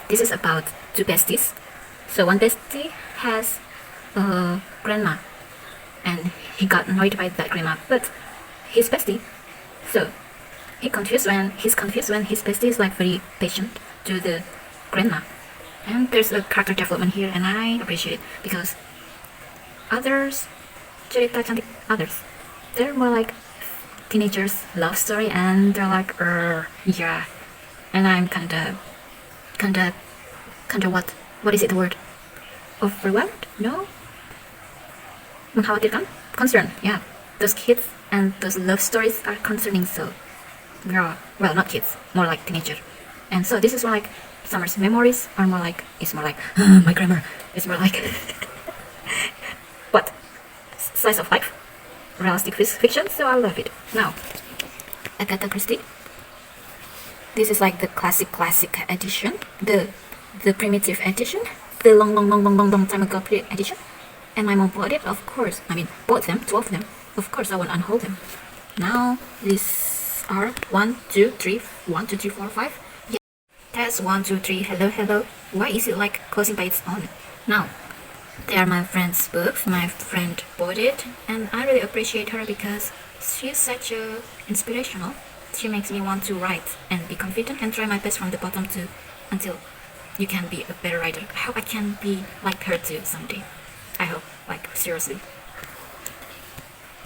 This is about two besties. So one bestie has a grandma, and he got annoyed by that grandma, but his bestie, so he's confused when his bestie is like very patient to the grandma. And there's a character development here, and I appreciate it because others, cerita cantik others, they're more like teenagers love story, and they're like yeah, and I'm kinda what is it, the word, overwhelmed? No, mengkhawatirkan, concerned. Yeah, those kids and those love stories are concerning. So yeah, well, not kids, more like teenager. And so this is more like Summer's memories are more like, it's more like my grammar. It's more like what, slice of life, realistic fiction. So I love it. Now Agatha Christie. This is like the classic edition, the primitive edition, the long time ago edition. And my mom bought it, of course. I mean, bought them, 2 of them. Of course, I won't unhaul them. Now, these are 1, 2, 3, 4, 5. Yeah. Test 1, 2, 3. Hello. Why is it like closing by its own? Now, they are my friend's books. My friend bought it, and I really appreciate her because she's such a inspirational. She makes me want to write and be confident and try my best from the bottom to until you can be a better writer. I hope I can be like her too someday. I hope, like, seriously.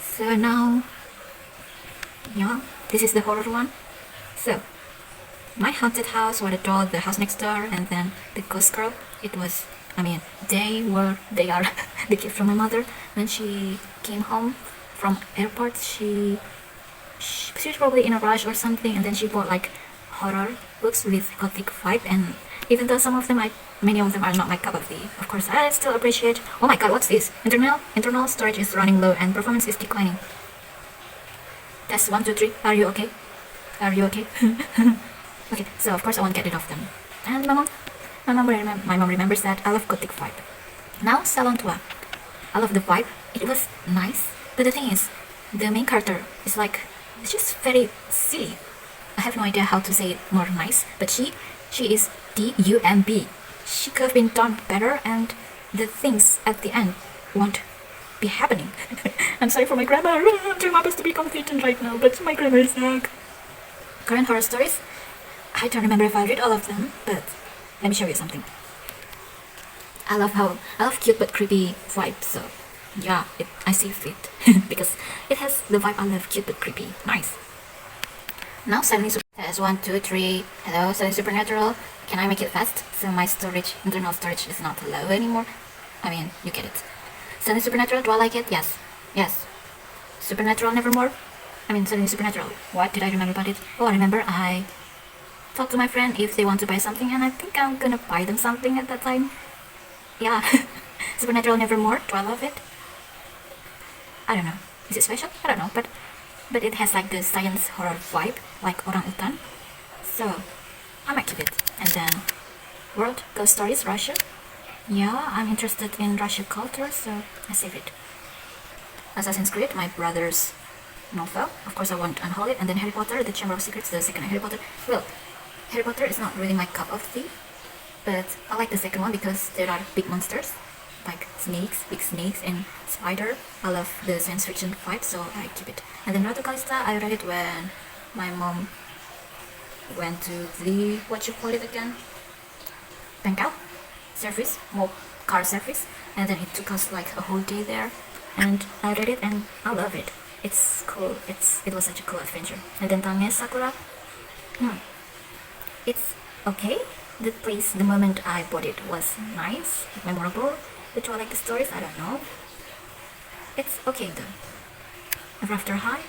So now, yeah, this is the horror one. So, my haunted house, or the doll, the house next door, and then the ghost girl. It was, I mean, they are the gift from my mother. When she came home from airport, she was probably in a rush or something, and then she bought like horror books with gothic vibe. And even though many of them are not my cup of tea, of course I still appreciate. Oh my god, what's this? Internal storage is running low and performance is declining. Test 1, 2, 3. Are you okay? Okay, so of course I won't get rid of them. And my mom remembers that I love gothic vibe. Now Salon Tua. I love the vibe. It was nice, but the thing is, the main character is like, it's just very silly. I have no idea how to say it more nice, but she is dumb. She could have been done better, and the things at the end won't be happening. I'm sorry for my grammar. I'm trying my best to be confident right now, but my grammar is like. Current horror stories. I don't remember if I read all of them, but let me show you something. I love cute but creepy vibe. So yeah, I see fit because it has the vibe I love, cute but creepy. Nice. Now suddenly has 1, 2, 3. Hello, suddenly supernatural. Can I make it fast so my internal storage is not low anymore? I mean, you get it. Suddenly supernatural, do I like it? Yes. Supernatural Nevermore? I mean, suddenly supernatural. What did I remember about it? Oh, I remember I talked to my friend if they want to buy something, and I think I'm gonna buy them something at that time. Yeah. Supernatural Nevermore, do I love it? I don't know. Is it special? I don't know, but it has like the science horror vibe, like orang utan. So I might keep it. And then World Ghost Stories, Russia. Yeah, I'm interested in Russian culture, so I save it. Assassin's Creed, my brother's novel. Of course I won't unhaul it. And then Harry Potter, The Chamber of Secrets, the second Harry Potter. Well, Harry Potter is not really my cup of tea, but I like the second one because there are big monsters, like snakes, big snakes, and spider. I love the science fiction vibe, so I keep it. And then Ratu Kalista, I read it when my mom went to the, what you call it again? Bengkel service, car service, and then it took us like a whole day there, and I read it and I love it. It's cool. It was such a cool adventure. And then Tange Sakura. It's okay. The moment I bought it was nice, memorable. But do I like the stories? I don't know. It's okay though. Ever After High.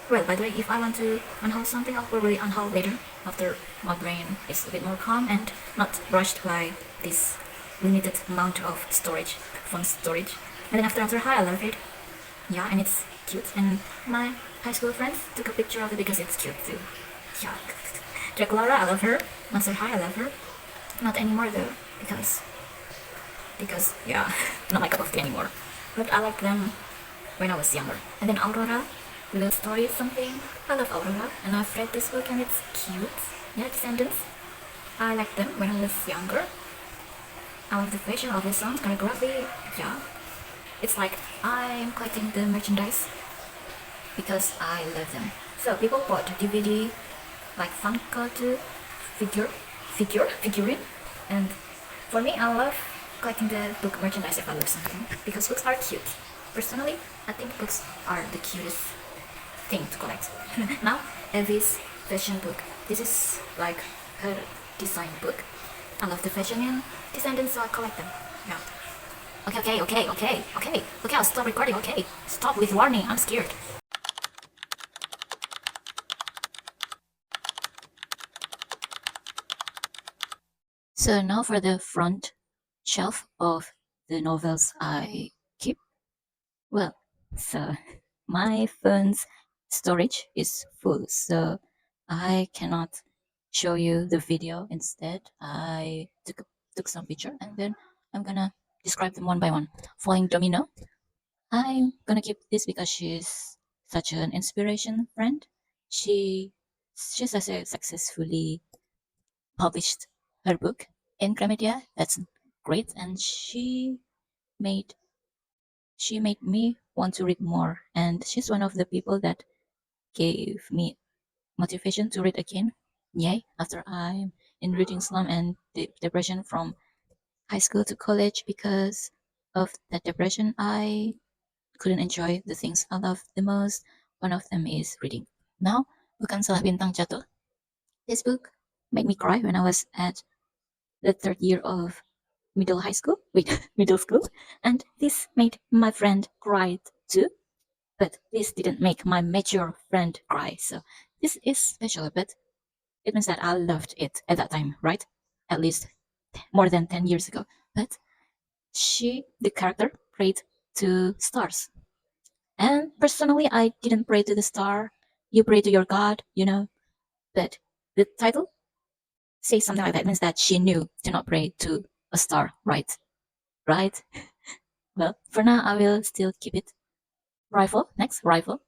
Well, by the way, if I want to unhaul something, I'll probably unhaul later after my brain is a bit more calm and not rushed by this limited amount of storage, phone storage. And then after hi, I love it. Yeah, and it's cute. And my high school friends took a picture of it because it's cute too. Yeah. Draculaura, I love her. Monster High, I love her. Not anymore though, because yeah, not my cup of tea anymore. But I liked them when I was younger. And then Aurora, Little Story something. I love Aurora, and I've read this book and it's cute. Yeah, Descendants. I liked them when I was younger. I love the fashion of the songs, choreography. Yeah, it's like I'm collecting the merchandise because I love them. So people bought DVD, like Funko to figurine, and for me, I love collecting the book merchandise if I love something because books are cute. Personally, I think books are the cutest thing to collect. Now, Evie's fashion book. This is like her design book. I love the fashion in Descendants, so I collect them. Yeah. Okay, I'll stop recording, okay? Stop with warning, I'm scared. So now for the front shelf of the novels I keep. Well, so my phone's storage is full, so I cannot show you the video. Instead, I took some picture and then I'm gonna describe them one by one. Falling Domino. I'm gonna keep this because she's such an inspiration friend. She successfully published her book in Gramedia. That's great, and made she made me want to read more. And she's one of the people that gave me motivation to read again. Yay! After I'm in reading slum and depression from high school to college because of that depression, I couldn't enjoy the things I love the most. One of them is reading. Now, Bukan Salah Bintang Jatuh. This book made me cry when I was at the third year of middle school, and this made my friend cry too. But this didn't make my mature friend cry, so this is special. But it means that I loved it at that time, right? At least more than 10 years ago. But the character, prayed to stars. And personally, I didn't pray to the star. You pray to your God, you know. But the title says something like that. It means that she knew to not pray to a star, right? Right? Well, for now, I will still keep it. Rifle, next, Rifle.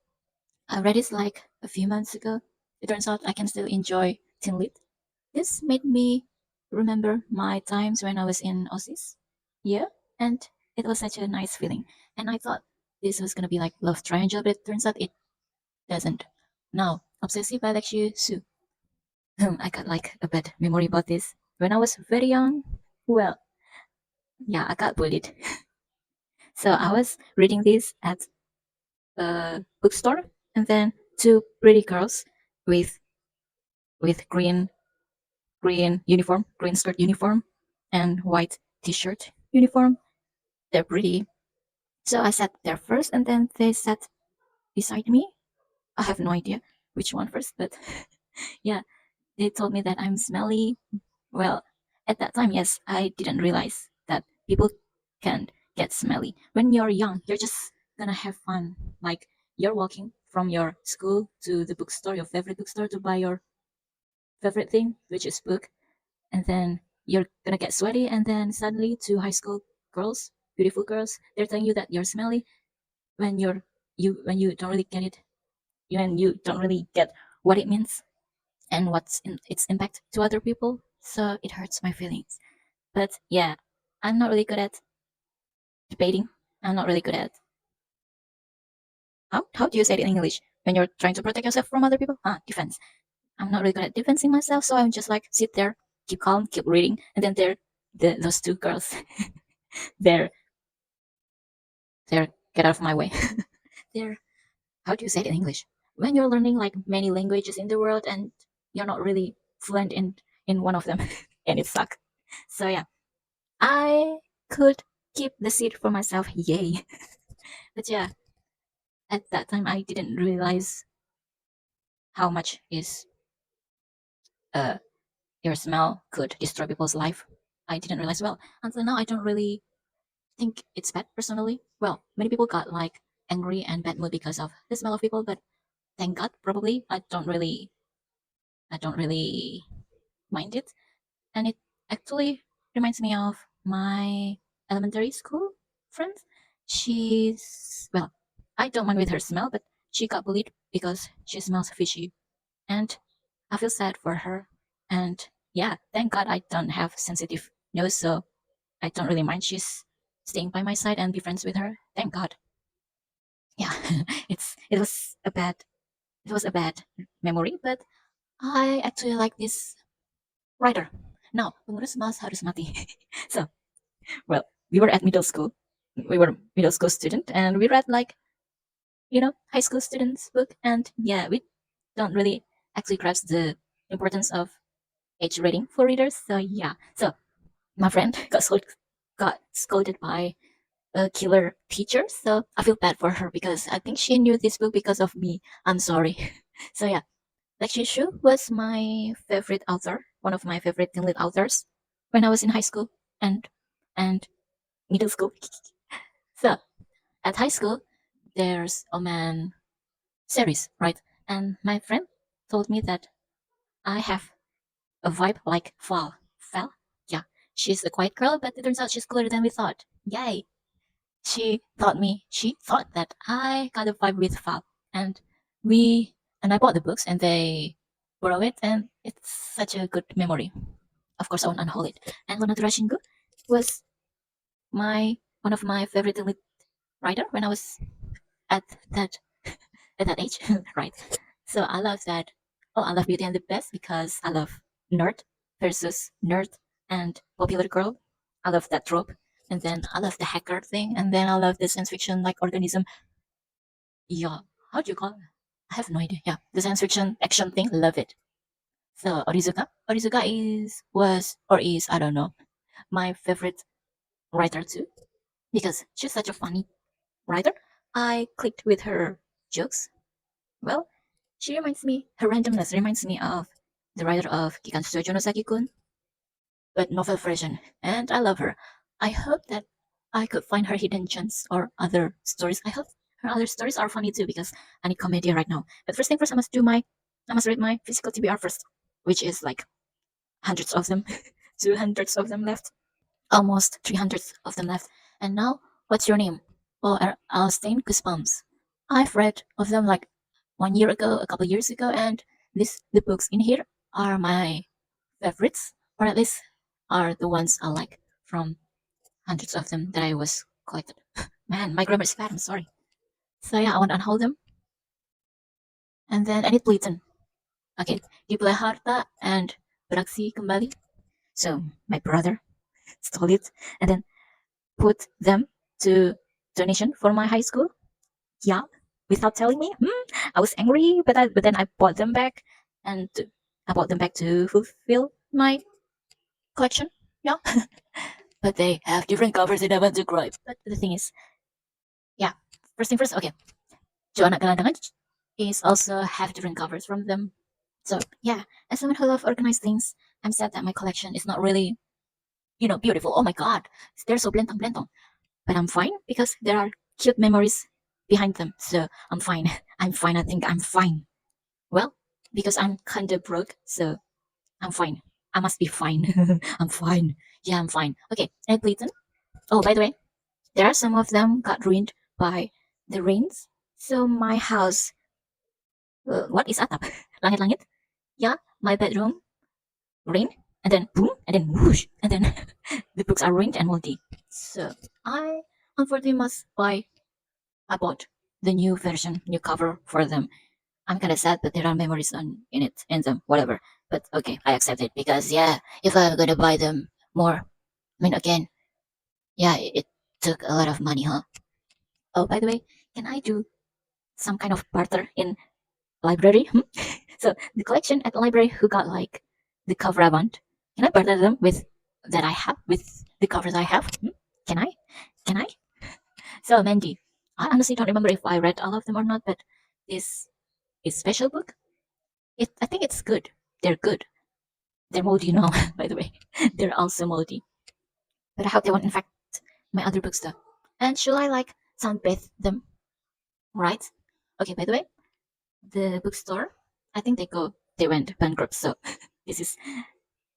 I read it like a few months ago. It turns out I can still enjoy teen lit. This made me remember my times when I was in Aussies. Yeah, and it was such a nice feeling. And I thought this was gonna be like Love Triangle, but it turns out it doesn't. Now, Obsessive by Lexie Sue. I got like a bad memory about this. When I was very young, well, yeah, I got bullied. So I was reading this at a bookstore, and then two pretty girls with green uniform, green skirt uniform, and white t-shirt uniform. They're pretty. So I sat there first, and then they sat beside me. I have no idea which one first, but yeah, they told me that I'm smelly. Well, at that time, yes, I didn't realize that people can get smelly. When you're young, you're just gonna have fun. Like you're walking from your school to the bookstore, your favorite bookstore, to buy your favorite thing, which is book, and then you're gonna get sweaty, and then suddenly two high school girls, beautiful girls, they're telling you that you're smelly when when you don't really get it, when you don't really get what it means and what's its impact to other people. So it hurts my feelings. But yeah, I'm not really good at debating. I'm not really good at how do you say it in English when you're trying to protect yourself from other people? Defense. I'm not really good at defending myself, so I'm just like sit there, keep calm, keep reading, and then those two girls, they're they're get out of my way. They're how do you say it in English? When you're learning like many languages in the world and you're not really fluent in one of them, and it sucks. So yeah, I could keep the seat for myself. Yay! But yeah, at that time I didn't realize how much is uh your smell could destroy people's life. I didn't realize. Well, until now, I don't really think it's bad personally. Well, many people got like angry and bad mood because of the smell of people, but thank God, probably I don't really mind it. And it actually reminds me of my elementary school friend. She's, well, I don't mind with her smell, but she got bullied because she smells fishy. And I feel sad for her. And yeah, thank God I don't have sensitive nose, so I don't really mind. She's staying by my side and be friends with her. Thank God. Yeah, it was a bad memory, but I actually like this writer. Now, pengurus mas harus mati. So, well, we were at middle school. We were middle school student, and we read like high school students book, and yeah, we don't really actually grasp the importance of age rating for readers. So yeah, so my friend got scolded by a killer teacher. So I feel bad for her because I think she knew this book because of me. I'm sorry. So yeah, Lexie Shu was my favorite author, one of my favorite teen lit authors when I was in high school and and middle school. So at high school, there's a man series, right? And my friend told me that I have a vibe like Val. Val? Yeah. She's a quiet girl, but it turns out she's cooler than we thought. Yay! She thought that I got a vibe with Val. And we and I bought the books and they borrow it and it's such a good memory. Of course I won't unhaul it. And Luna Torashyngu was my one of my favorite lit writer when I was at that at that age, right? So I love that. Oh, I love Beauty and the Beast because I love nerd versus nerd and popular girl. I love that trope. And then I love the hacker thing. And then I love the science fiction like organism. Yeah, how do you call it? I have no idea. Yeah, the science fiction action thing. Love it. So Orizuka is I don't know my favorite writer too because she's such a funny writer. I clicked with her jokes. Well, her randomness reminds me of the writer of Kikan no Saki-kun, but novel version, and I love her. I hope that I could find her hidden gems or other stories. I hope her other stories are funny too because I need comedy right now. But first thing first, I must read my physical TBR first, which is like hundreds of them, 200 of them left, almost 300 of them left. And now, what's your name? Oh, Stine Goosebumps. I've read of them like 1 year ago, a couple years ago, and the books in here are my favorites, or at least are the ones I like from hundreds of them that I was collected. Man, my grammar is bad. I'm sorry. So yeah, I want to unhold them, and then I need Blyton. Okay, Dibla Harta and Beraksi Kembali. So my brother stole it and then put them to donation for my high school. Yeah, without telling me. I was angry, but then I bought them back, and I bought them back to fulfill my collection. Yeah, but they have different covers and I want to cry. But the thing is, yeah, first thing first. Okay, Joanna Galandangan is also have different covers from them. So yeah, as someone who loves organized things, I'm sad that my collection is not really, beautiful. Oh my god, they're so blentong blentong. But I'm fine because there are cute memories behind them. So I'm fine. I'm fine. I think I'm fine. Well, because I'm kind of broke, so I'm fine. I must be fine. I'm fine. Yeah, I'm fine. Okay, and Blyton. Oh, by the way, there are some of them got ruined by the rains. So my house, what is atap? Langit-langit? Yeah, my bedroom, rain, and then boom, and then whoosh, and then the books are ruined and moldy. So I unfortunately must buy. I bought the new version, new cover for them. I'm kind of sad, but there are memories in them, whatever. But okay, I accept it because yeah, if I'm gonna buy them more, I mean again, yeah, it took a lot of money, huh? Oh, by the way, can I do some kind of barter in library? So the collection at the library who got like the cover I want, can I barter them with that I have with the covers I have? Can I? Can I? So Mandy, I honestly don't remember if I read all of them or not, but this is special book. I think it's good. They're good. They're moldy now, by the way. They're also moldy. But I hope they won't infect my other books though. And should I like sunbathe them? Right? Okay, by the way, the bookstore, I think they went bankrupt, so this is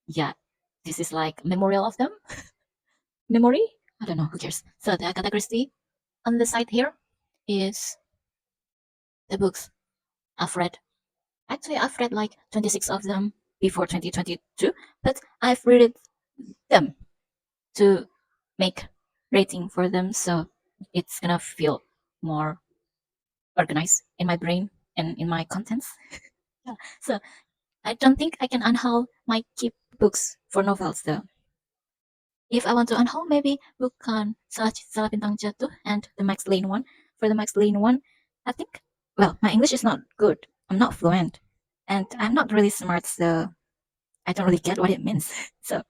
yeah, this is like memorial of them. Memory? I don't know, who cares? So the Agatha Christie on the side here is the books I've read. Actually, I've read like 26 of them before 2022, but I've read them to make rating for them, so it's gonna feel more organized in my brain and in my contents. Yeah. So I don't think I can unhaul my keep books for novels though. If I want to unhaul, maybe bukan Salah Bintang Jatuh and the Max Lane one. For the Max Lane one, I think, well, my English is not good. I'm not fluent. And I'm not really smart, so I don't really get what it means. So,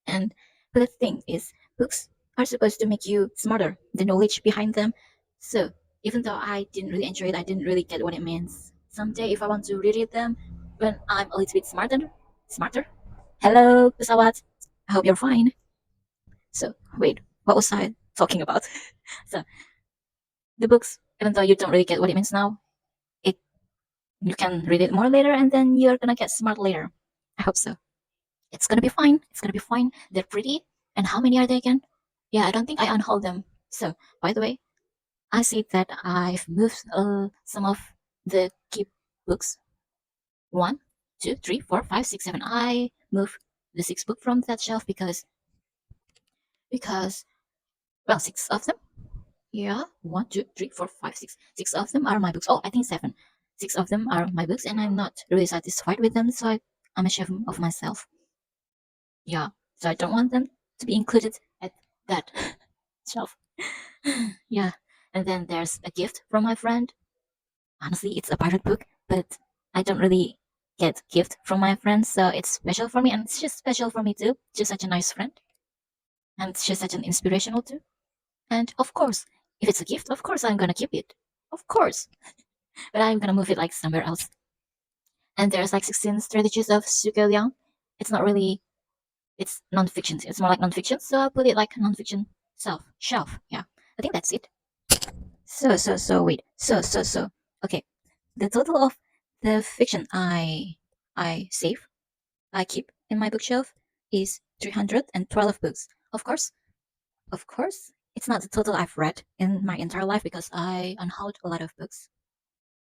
and, but the thing is, books are supposed to make you smarter, the knowledge behind them. So, even though I didn't really enjoy it, I didn't really get what it means. Someday, if I want to reread them, when I'm a little bit smarter. Hello, pesawat. I hope you're fine. So, wait, what was I talking about? So, the books, even though you don't really get what it means now, it you can read it more later, and then you're gonna get smart later. I hope so. It's gonna be fine. It's gonna be fine. They're pretty. And how many are they again? Yeah, I don't think I unhauled them. So, by the way, I see that I've moved some of the keep books. 1, 2, 3, 4, 5, 6, 7. I moved the sixth book from that shelf because well, six of them. Yeah, 1, 2, 3, 4, 5, 6. 6 of them are my books. Oh, I think 7. 6 of them are my books, and I'm not really satisfied with them, so I'm ashamed of myself. Yeah, so I don't want them to be included at that shelf. Yeah, and then there's a gift from my friend. Honestly, it's a pirate book, but I don't really get gift from my friends, so it's special for me, and it's just special for me too. She's such a nice friend, and she's such an inspirational too. And of course, if it's a gift, of course I'm gonna keep it. Of course. But I'm gonna move it like somewhere else. And there's like 16 strategies of Sukelyang. It's not really, it's non-fiction. It's more like non-fiction, so I'll put it like non-fiction shelf. Yeah, I think that's it. Wait. Okay, the total of the fiction I save, I keep in my bookshelf is 312 books. Of course, it's not the total I've read in my entire life because I unhauled a lot of books.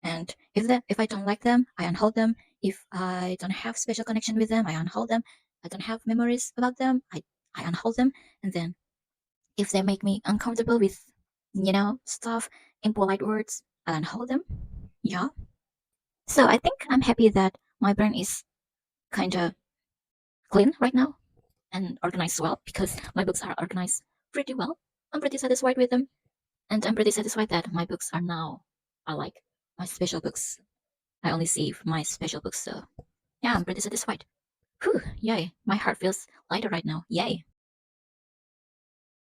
And if I don't like them, I unhaul them. If I don't have special connection with them, I unhaul them. I don't have memories about them, I unhaul them. And then if they make me uncomfortable with, stuff, impolite words, I unhaul them. Yeah. So I think I'm happy that my brain is kind of clean right now and organized well because my books are organized pretty well. I'm pretty satisfied with them. And I'm pretty satisfied that my books are like my special books. I only save my special books, so yeah, I'm pretty satisfied. Whew, yay. My heart feels lighter right now. Yay.